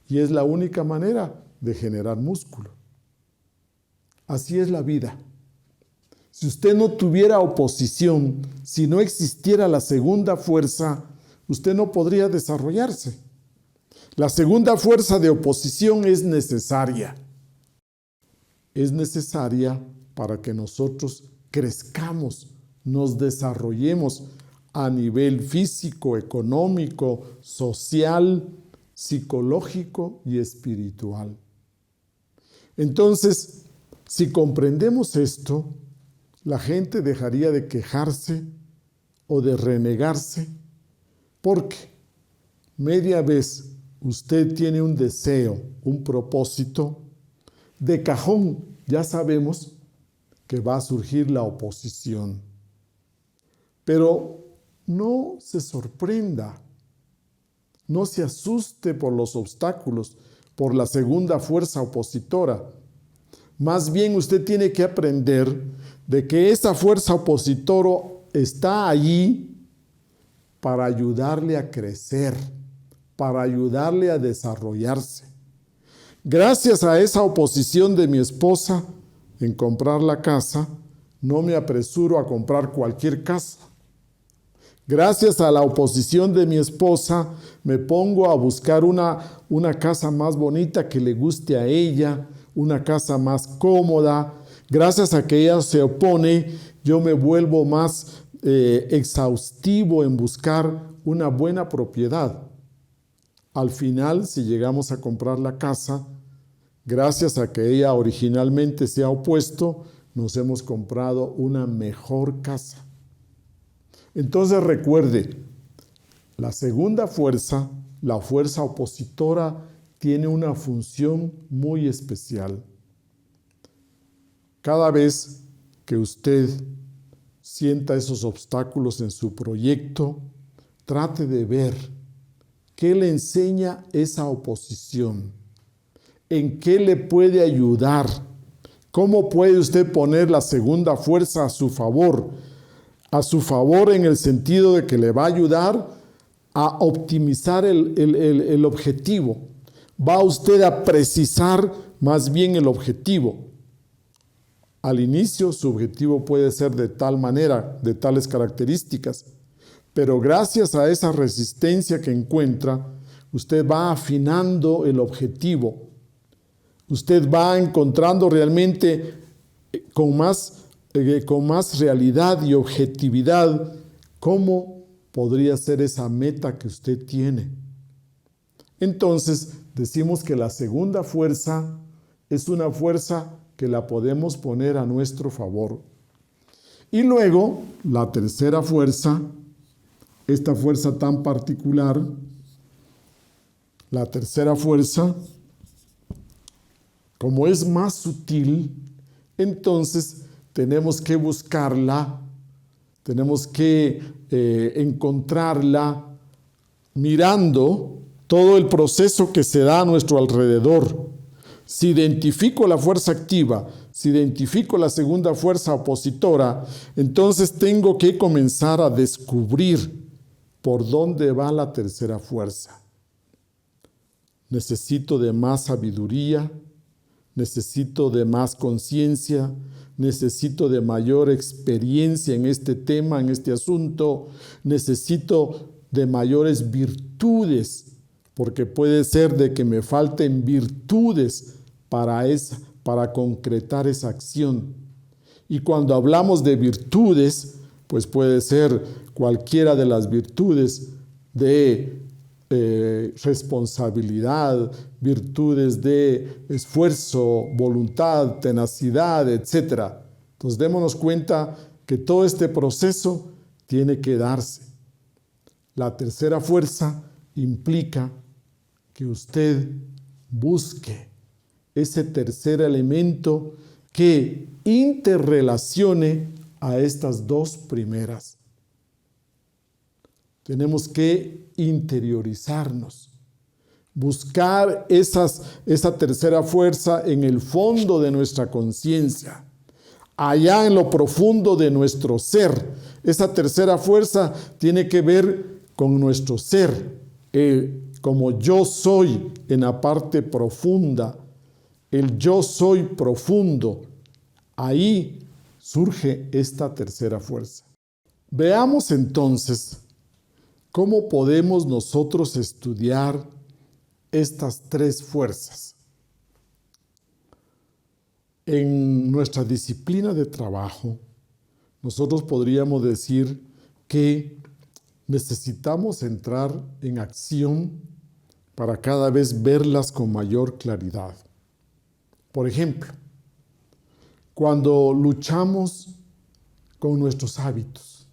Y es la única manera de generar músculo. Así es la vida. Si usted no tuviera oposición, si no existiera la segunda fuerza, usted no podría desarrollarse. La segunda fuerza de oposición es necesaria. Es necesaria para que nosotros crezcamos, nos desarrollemos a nivel físico, económico, social, psicológico y espiritual. Entonces, si comprendemos esto, la gente dejaría de quejarse o de renegarse, porque media vez usted tiene un deseo, un propósito, de cajón ya sabemos que va a surgir la oposición. Pero no se sorprenda, no se asuste por los obstáculos, por la segunda fuerza opositora. Más bien usted tiene que aprender de que esa fuerza opositora está allí para ayudarle a crecer, para ayudarle a desarrollarse. Gracias a esa oposición de mi esposa en comprar la casa, no me apresuro a comprar cualquier casa. Gracias a la oposición de mi esposa, me pongo a buscar una casa más bonita que le guste a ella, una casa más cómoda. Gracias a que ella se opone, yo me vuelvo más exhaustivo en buscar una buena propiedad. Al final, si llegamos a comprar la casa, gracias a que ella originalmente se ha opuesto, nos hemos comprado una mejor casa. Entonces recuerde, la segunda fuerza, la fuerza opositora, tiene una función muy especial. Cada vez que usted sienta esos obstáculos en su proyecto, trate de ver qué le enseña esa oposición, en qué le puede ayudar, cómo puede usted poner la segunda fuerza a su favor en el sentido de que le va a ayudar a optimizar el objetivo. Va usted a precisar más bien el objetivo. Al inicio su objetivo puede ser de tal manera, de tales características, pero gracias a esa resistencia que encuentra, usted va afinando el objetivo. Usted va encontrando realmente con más realidad y objetividad cómo podría ser esa meta que usted tiene. Entonces, decimos que la segunda fuerza es una fuerza que la podemos poner a nuestro favor. Y luego, la tercera fuerza, esta fuerza tan particular, la tercera fuerza, como es más sutil, entonces tenemos que buscarla, tenemos que encontrarla mirando todo el proceso que se da a nuestro alrededor. Si identifico la fuerza activa, si identifico la segunda fuerza opositora, entonces tengo que comenzar a descubrir por dónde va la tercera fuerza. necesito de más sabiduría, necesito de más conciencia, necesito de mayor experiencia en este tema, en este asunto, necesito de mayores virtudes, porque puede ser de que me falten virtudes para concretar esa acción. Y cuando hablamos de virtudes, pues puede ser cualquiera de las virtudes de responsabilidad, virtudes de esfuerzo, voluntad, tenacidad, etc. Entonces démonos cuenta que todo este proceso tiene que darse. La tercera fuerza implica que usted busque ese tercer elemento que interrelacione a estas dos primeras. Tenemos que interiorizarnos, buscar esa tercera fuerza en el fondo de nuestra conciencia, allá en lo profundo de nuestro ser. Esa tercera fuerza tiene que ver con nuestro ser, como yo soy en la parte profunda, el yo soy profundo. Ahí surge esta tercera fuerza. Veamos entonces cómo podemos nosotros estudiar estas tres fuerzas. En nuestra disciplina de trabajo, nosotros podríamos decir que necesitamos entrar en acción para cada vez verlas con mayor claridad. Por ejemplo, cuando luchamos con nuestros hábitos,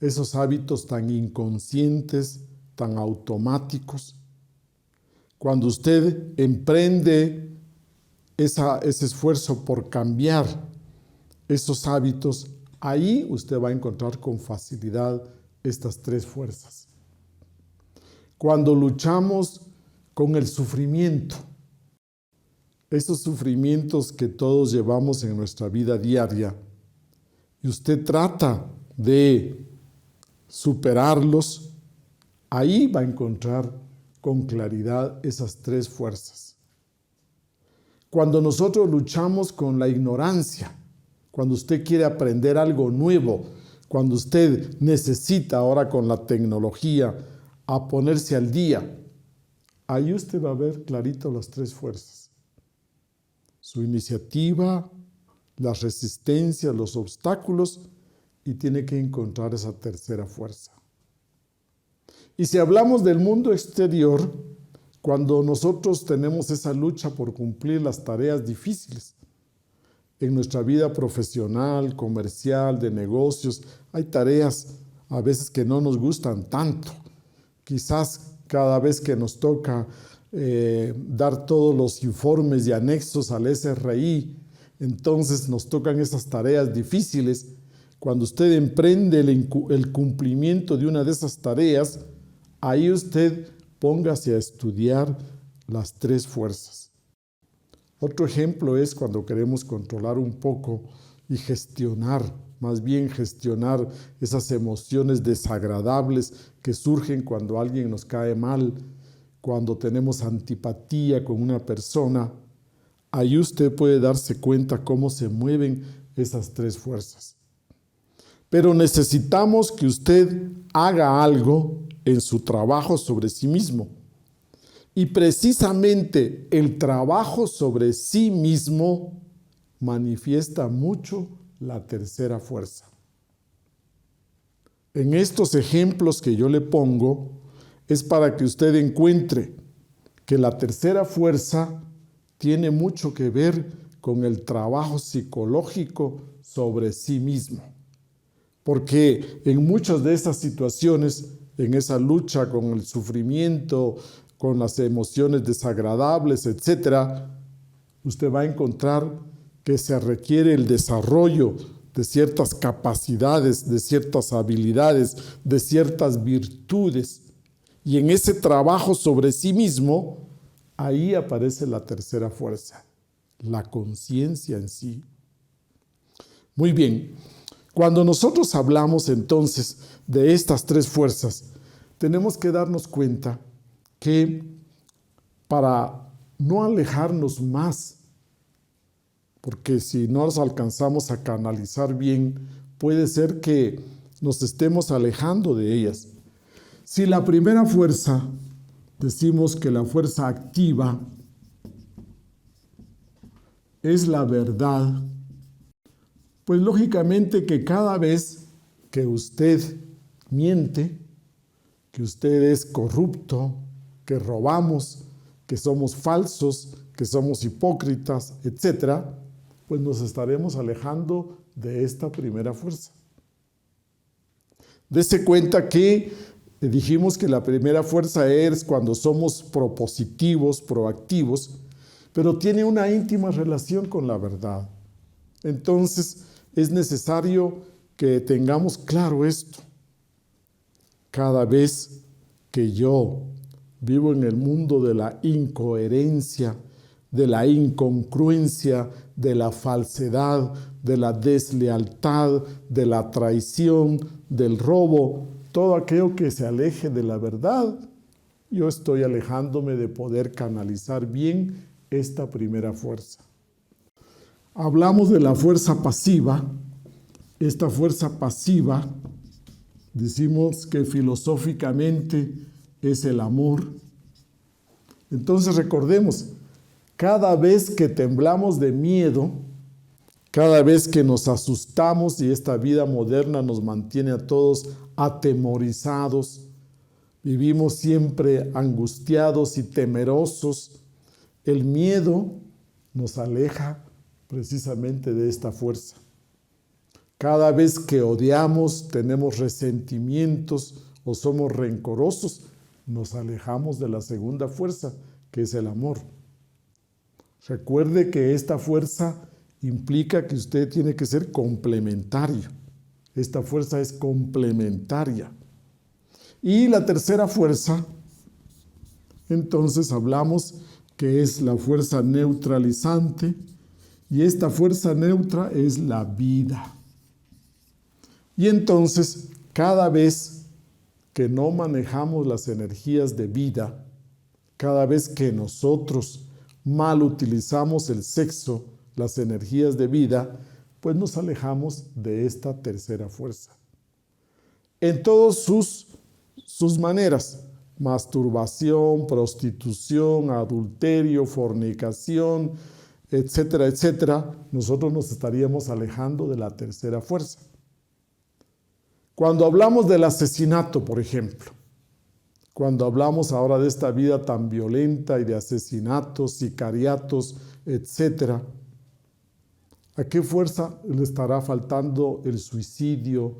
esos hábitos tan inconscientes, tan automáticos, cuando usted emprende ese esfuerzo por cambiar esos hábitos, ahí usted va a encontrar con facilidad estas tres fuerzas. Cuando luchamos con el sufrimiento, esos sufrimientos que todos llevamos en nuestra vida diaria, y usted trata de superarlos, ahí va a encontrar con claridad esas tres fuerzas. Cuando nosotros luchamos con la ignorancia, cuando usted quiere aprender algo nuevo, cuando usted necesita ahora con la tecnología a ponerse al día, ahí usted va a ver clarito las tres fuerzas. Su iniciativa, las resistencias, los obstáculos, y tiene que encontrar esa tercera fuerza. Y si hablamos del mundo exterior, cuando nosotros tenemos esa lucha por cumplir las tareas difíciles en nuestra vida profesional, comercial, de negocios, hay tareas a veces que no nos gustan tanto. Quizás cada vez que nos toca dar todos los informes y anexos al SRI, entonces nos tocan esas tareas difíciles. Cuando usted emprende el cumplimiento de una de esas tareas, ahí usted póngase a estudiar las tres fuerzas. Otro ejemplo es cuando queremos controlar un poco y más bien gestionar esas emociones desagradables que surgen cuando alguien nos cae mal, cuando tenemos antipatía con una persona. Ahí usted puede darse cuenta cómo se mueven esas tres fuerzas. Pero necesitamos que usted haga algo en su trabajo sobre sí mismo. Y precisamente el trabajo sobre sí mismo manifiesta mucho la tercera fuerza. En estos ejemplos que yo le pongo es para que usted encuentre que la tercera fuerza tiene mucho que ver con el trabajo psicológico sobre sí mismo. Porque en muchas de esas situaciones, en esa lucha con el sufrimiento, con las emociones desagradables, etc., usted va a encontrar que se requiere el desarrollo de ciertas capacidades, de ciertas habilidades, de ciertas virtudes. Y en ese trabajo sobre sí mismo, ahí aparece la tercera fuerza, la conciencia en sí. Muy bien, cuando nosotros hablamos entonces de estas tres fuerzas, tenemos que darnos cuenta que para no alejarnos más, porque si no nos alcanzamos a canalizar bien, puede ser que nos estemos alejando de ellas. Si la primera fuerza, decimos que la fuerza activa es la verdad, pues lógicamente que cada vez que usted miente, que usted es corrupto, que robamos, que somos falsos, que somos hipócritas, etc., pues nos estaremos alejando de esta primera fuerza. Dese cuenta que dijimos que la primera fuerza es cuando somos propositivos, proactivos, pero tiene una íntima relación con la verdad. Entonces, es necesario que tengamos claro esto. Cada vez que yo vivo en el mundo de la incoherencia, de la incongruencia, de la falsedad, de la deslealtad, de la traición, del robo, todo aquello que se aleje de la verdad, yo estoy alejándome de poder canalizar bien esta primera fuerza. Hablamos de la fuerza pasiva. Esta fuerza pasiva, decimos que filosóficamente es el amor. Entonces recordemos, cada vez que temblamos de miedo, cada vez que nos asustamos y esta vida moderna nos mantiene a todos atemorizados, vivimos siempre angustiados y temerosos, el miedo nos aleja precisamente de esta fuerza. Cada vez que odiamos, tenemos resentimientos o somos rencorosos, nos alejamos de la segunda fuerza, que es el amor. Recuerde que esta fuerza implica que usted tiene que ser complementario. Esta fuerza es complementaria. Y la tercera fuerza, entonces hablamos que es la fuerza neutralizante, y esta fuerza neutra es la vida. Y entonces, cada vez que no manejamos las energías de vida, cada vez que nosotros mal utilizamos el sexo, las energías de vida, pues nos alejamos de esta tercera fuerza. En todas sus maneras, masturbación, prostitución, adulterio, fornicación, etcétera, etcétera, nosotros nos estaríamos alejando de la tercera fuerza. Cuando hablamos del asesinato, por ejemplo, cuando hablamos ahora de esta vida tan violenta y de asesinatos, sicariatos, etcétera, ¿a qué fuerza le estará faltando el suicidio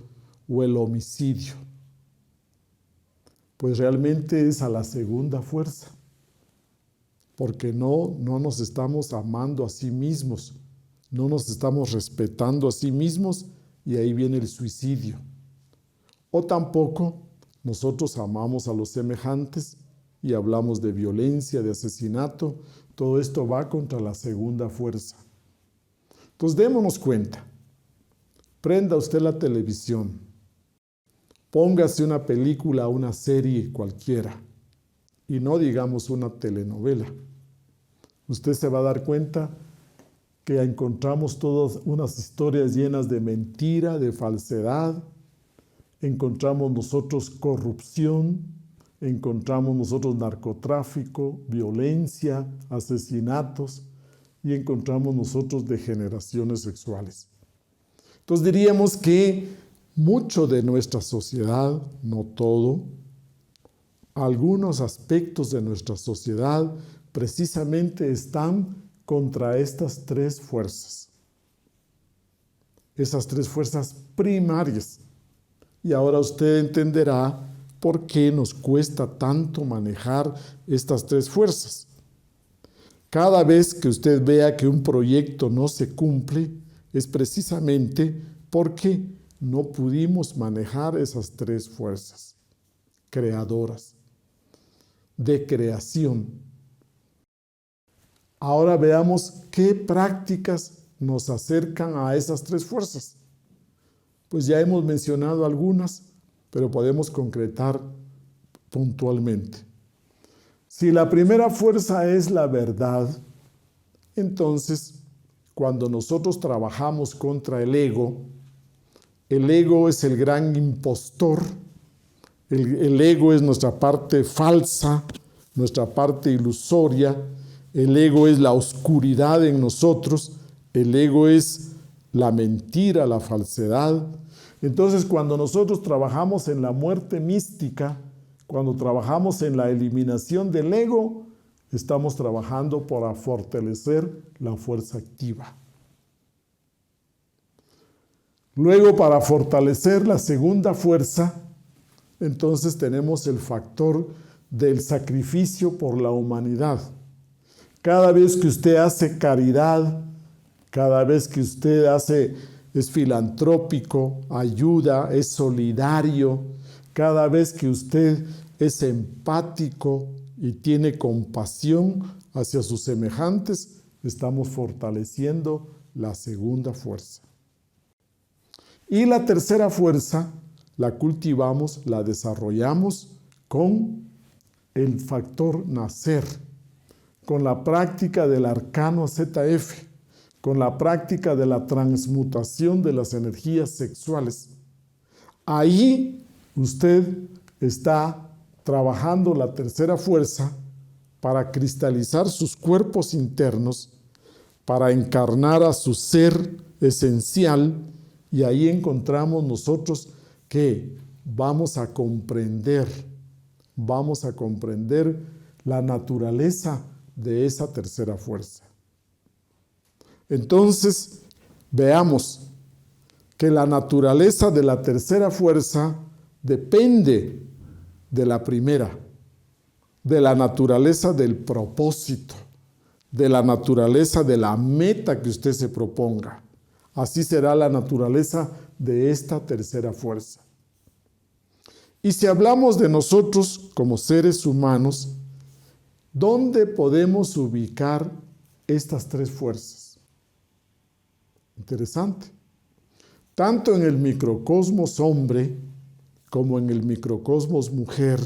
o el homicidio? Pues realmente es a la segunda fuerza, porque no nos estamos amando a sí mismos, no nos estamos respetando a sí mismos, y ahí viene el suicidio. O tampoco nosotros amamos a los semejantes y hablamos de violencia, de asesinato. Todo esto va contra la segunda fuerza. Entonces démonos cuenta. Prenda usted la televisión. Póngase una película, una serie cualquiera. Y no digamos una telenovela. Usted se va a dar cuenta que encontramos todas unas historias llenas de mentira, de falsedad. Encontramos nosotros corrupción, encontramos nosotros narcotráfico, violencia, asesinatos, y encontramos nosotros degeneraciones sexuales. Entonces diríamos que mucho de nuestra sociedad, no todo, algunos aspectos de nuestra sociedad precisamente están contra estas tres fuerzas. Esas tres fuerzas primarias. Y ahora usted entenderá por qué nos cuesta tanto manejar estas tres fuerzas. Cada vez que usted vea que un proyecto no se cumple, es precisamente porque no pudimos manejar esas tres fuerzas creadoras, de creación. Ahora veamos qué prácticas nos acercan a esas tres fuerzas. Pues ya hemos mencionado algunas, pero podemos concretar puntualmente. Si la primera fuerza es la verdad, entonces cuando nosotros trabajamos contra el ego es el gran impostor, el ego es nuestra parte falsa, nuestra parte ilusoria, el ego es la oscuridad en nosotros, el ego es la mentira, la falsedad. Entonces, cuando nosotros trabajamos en la muerte mística, cuando trabajamos en la eliminación del ego, estamos trabajando para fortalecer la fuerza activa. Luego, para fortalecer la segunda fuerza, entonces tenemos el factor del sacrificio por la humanidad. Cada vez que usted hace caridad, cada vez que usted es filantrópico, ayuda, es solidario, cada vez que usted es empático y tiene compasión hacia sus semejantes, estamos fortaleciendo la segunda fuerza. Y la tercera fuerza la cultivamos, la desarrollamos con el factor nacer, con la práctica del arcano ZF, con la práctica de la transmutación de las energías sexuales. Ahí usted está trabajando la tercera fuerza para cristalizar sus cuerpos internos, para encarnar a su ser esencial, y ahí encontramos nosotros que vamos a comprender la naturaleza de esa tercera fuerza. Entonces, veamos que la naturaleza de la tercera fuerza depende de la primera, de la naturaleza del propósito, de la naturaleza de la meta que usted se proponga. Así será la naturaleza de esta tercera fuerza. Y si hablamos de nosotros como seres humanos, ¿dónde podemos ubicar estas tres fuerzas? Interesante. Tanto en el microcosmos hombre como en el microcosmos mujer,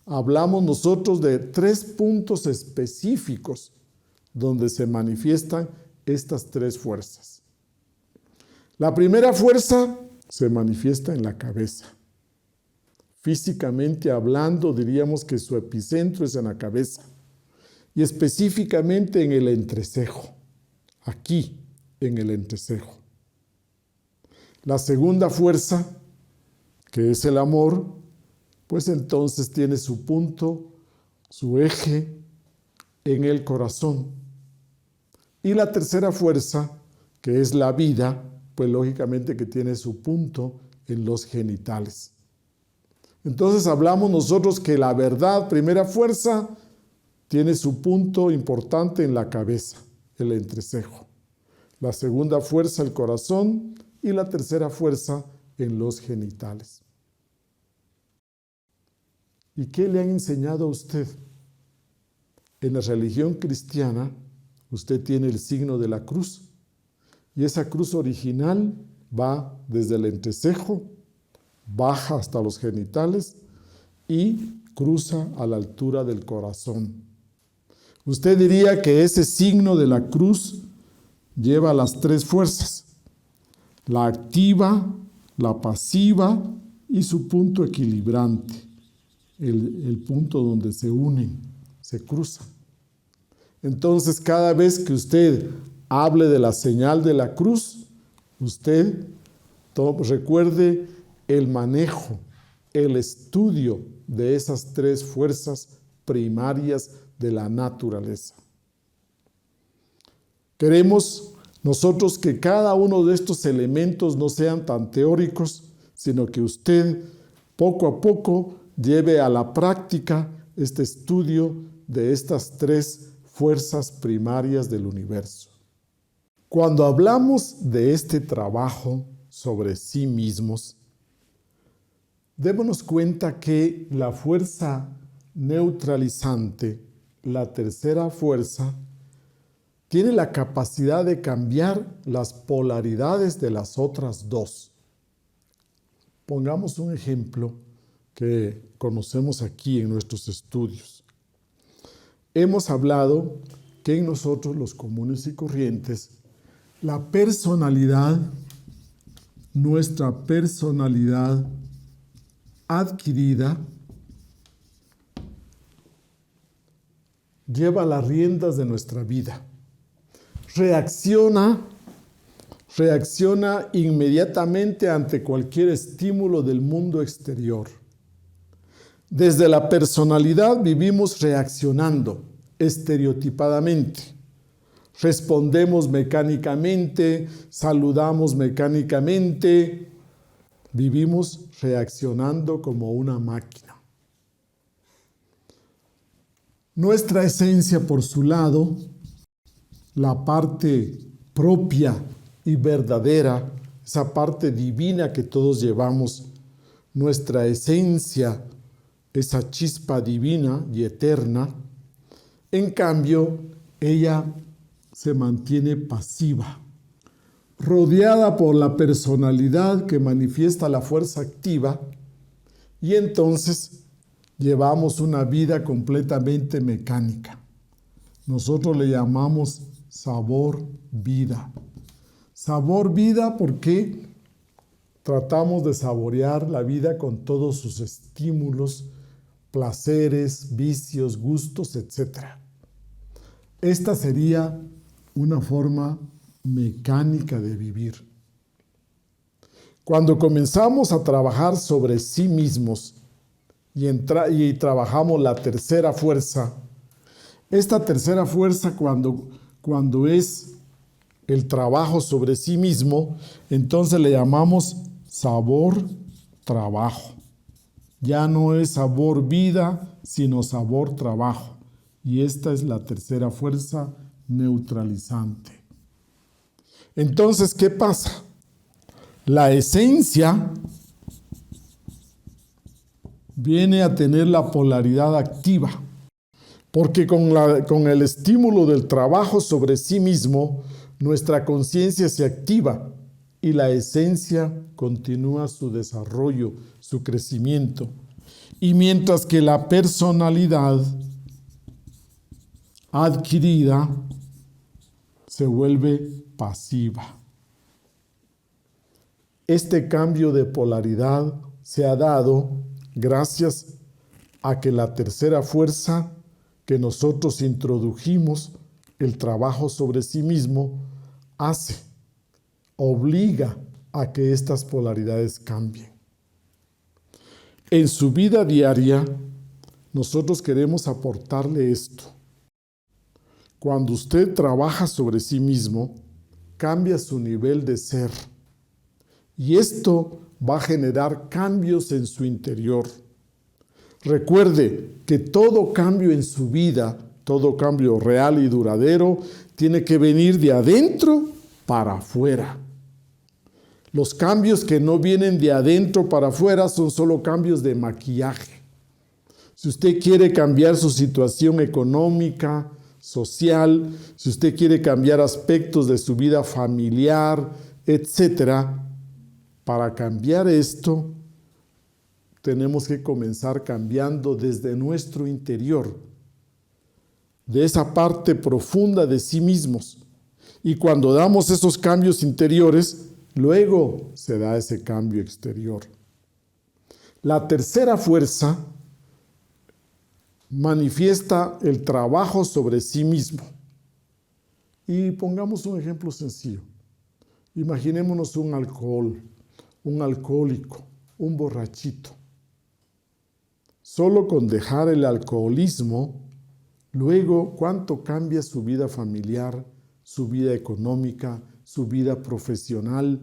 hablamos nosotros de tres puntos específicos donde se manifiestan estas tres fuerzas. La primera fuerza se manifiesta en la cabeza. Físicamente hablando, diríamos que su epicentro es en la cabeza y específicamente en el entrecejo, aquí en el entrecejo. La segunda fuerza, que es el amor, pues entonces tiene su punto, su eje en el corazón. Y la tercera fuerza, que es la vida, pues lógicamente que tiene su punto en los genitales. Entonces hablamos nosotros que la verdad, primera fuerza, tiene su punto importante en la cabeza, el entrecejo. La segunda fuerza, el corazón, y la tercera fuerza en los genitales. ¿Y qué le han enseñado a usted? En la religión cristiana, usted tiene el signo de la cruz, y esa cruz original va desde el entrecejo, baja hasta los genitales y cruza a la altura del corazón. Usted diría que ese signo de la cruz lleva las tres fuerzas: la activa, la pasiva y su punto equilibrante, el punto donde se unen, se cruzan. Entonces, cada vez que usted hable de la señal de la cruz, usted recuerde el manejo, el estudio de esas tres fuerzas primarias de la naturaleza. Queremos nosotros que cada uno de estos elementos no sean tan teóricos, sino que usted poco a poco lleve a la práctica este estudio de estas tres fuerzas primarias del universo. Cuando hablamos de este trabajo sobre sí mismos, démonos cuenta que la fuerza neutralizante, la tercera fuerza, tiene la capacidad de cambiar las polaridades de las otras dos. Pongamos un ejemplo que conocemos aquí en nuestros estudios. hemos hablado que en nosotros los comunes y corrientes, la personalidad, nuestra personalidad adquirida, lleva las riendas de nuestra vida. Reacciona inmediatamente ante cualquier estímulo del mundo exterior. Desde la personalidad vivimos reaccionando estereotipadamente. Respondemos mecánicamente, saludamos mecánicamente, vivimos reaccionando como una máquina. Nuestra esencia, por su lado, la parte propia y verdadera, esa parte divina que todos llevamos, nuestra esencia, esa chispa divina y eterna, en cambio, ella se mantiene pasiva, rodeada por la personalidad que manifiesta la fuerza activa, y entonces llevamos una vida completamente mecánica. Nosotros le llamamos sabor vida. Sabor vida porque tratamos de saborear la vida con todos sus estímulos, placeres, vicios, gustos, etc. Esta sería una forma mecánica de vivir. Cuando comenzamos a trabajar sobre sí mismos y trabajamos la tercera fuerza, esta tercera fuerza cuando es el trabajo sobre sí mismo, entonces le llamamos sabor trabajo. Ya no es sabor vida, sino sabor trabajo. Y esta es la tercera fuerza neutralizante. Entonces, ¿qué pasa? La esencia viene a tener la polaridad activa, porque con el estímulo del trabajo sobre sí mismo, nuestra conciencia se activa y la esencia continúa su desarrollo, su crecimiento. Y mientras que la personalidad adquirida se vuelve pasiva. Este cambio de polaridad se ha dado gracias a que la tercera fuerza que nosotros introdujimos, el trabajo sobre sí mismo, obliga a que estas polaridades cambien. En su vida diaria, nosotros queremos aportarle esto. Cuando usted trabaja sobre sí mismo, cambia su nivel de ser. Y esto va a generar cambios en su interior. Recuerde que todo cambio en su vida, todo cambio real y duradero, tiene que venir de adentro para afuera. Los cambios que no vienen de adentro para afuera son solo cambios de maquillaje. Si usted quiere cambiar su situación económica, social, si usted quiere cambiar aspectos de su vida familiar, etc., para cambiar esto, tenemos que comenzar cambiando desde nuestro interior, de esa parte profunda de sí mismos. Y cuando damos esos cambios interiores, luego se da ese cambio exterior. La tercera fuerza manifiesta el trabajo sobre sí mismo. Y pongamos un ejemplo sencillo. Imaginémonos un alcohólico, un borrachito. Solo con dejar el alcoholismo, luego cuánto cambia su vida familiar, su vida económica, su vida profesional.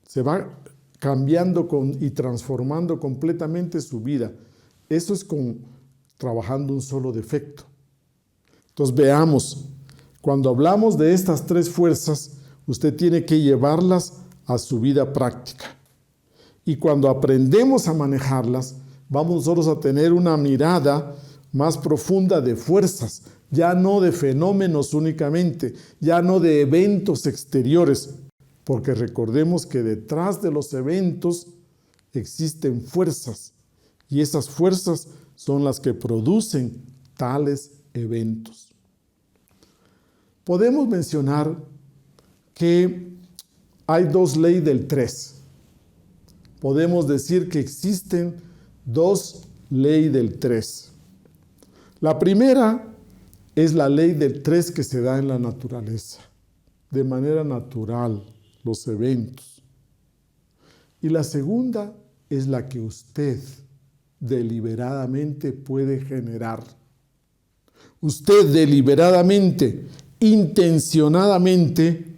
Se va cambiando y transformando completamente su vida. Eso es trabajando un solo defecto. Entonces veamos, cuando hablamos de estas tres fuerzas, usted tiene que llevarlas a su vida práctica. Y cuando aprendemos a manejarlas, vamos nosotros a tener una mirada más profunda de fuerzas, ya no de fenómenos únicamente, ya no de eventos exteriores, porque recordemos que detrás de los eventos existen fuerzas, y esas fuerzas son las que producen tales eventos. Podemos mencionar que hay dos leyes del 3. Podemos decir que existen dos leyes del 3. La primera es la ley del 3 que se da en la naturaleza, de manera natural, los eventos. Y la segunda es la que usted deliberadamente puede generar. Usted deliberadamente, intencionadamente,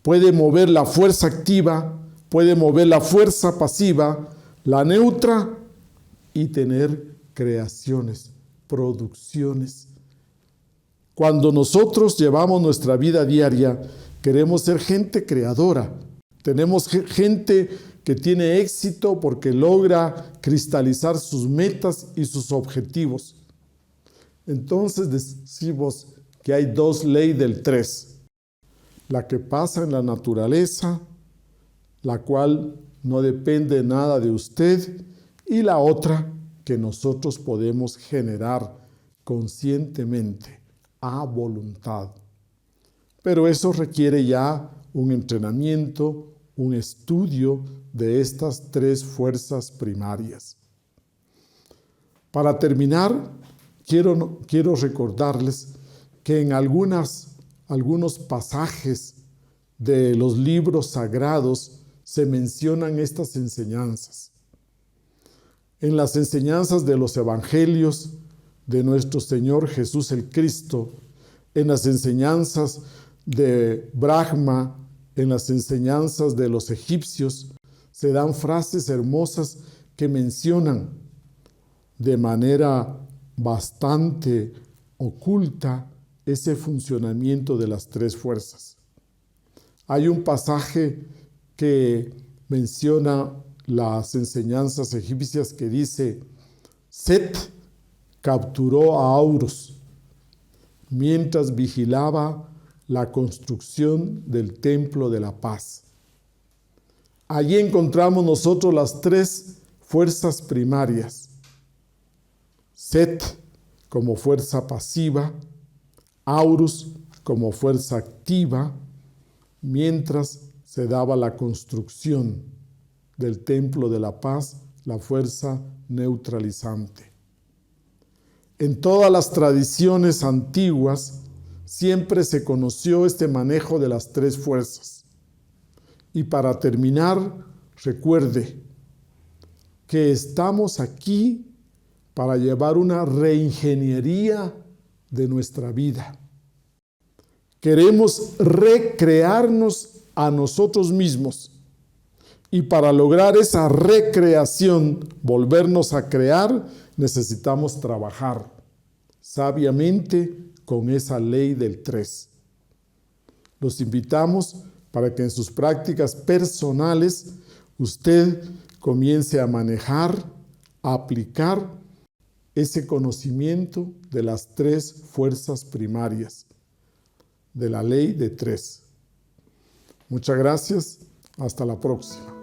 puede mover la fuerza activa, puede mover la fuerza pasiva, la neutra, y tener creaciones, producciones. Cuando nosotros llevamos nuestra vida diaria, queremos ser gente creadora. Tenemos gente que tiene éxito porque logra cristalizar sus metas y sus objetivos. Entonces decimos que hay dos leyes del 3. La que pasa en la naturaleza, la cual no depende nada de usted, y la otra que nosotros podemos generar conscientemente, a voluntad. Pero eso requiere ya un entrenamiento, un estudio de estas 3 fuerzas primarias. Para terminar, quiero recordarles que en algunos pasajes de los libros sagrados se mencionan estas enseñanzas. En las enseñanzas de los evangelios de nuestro Señor Jesús el Cristo, en las enseñanzas de Brahma, en las enseñanzas de los egipcios, se dan frases hermosas que mencionan de manera bastante oculta ese funcionamiento de las 3 fuerzas. Hay un pasaje que menciona las enseñanzas egipcias que dice: Set capturó a Horus mientras vigilaba la construcción del Templo de la Paz. Allí encontramos nosotros las 3 fuerzas primarias. Set como fuerza pasiva, Horus como fuerza activa, mientras se daba la construcción del Templo de la Paz, la fuerza neutralizante. En todas las tradiciones antiguas siempre se conoció este manejo de las 3 fuerzas. Y para terminar, recuerde que estamos aquí para llevar una reingeniería de nuestra vida. Queremos recrearnos a nosotros mismos. Y para lograr esa recreación, volvernos a crear, necesitamos trabajar sabiamente con esa ley del 3. Los invitamos para que en sus prácticas personales usted comience a manejar, a aplicar ese conocimiento de las 3 fuerzas primarias de la ley de 3. Muchas gracias. Hasta la próxima.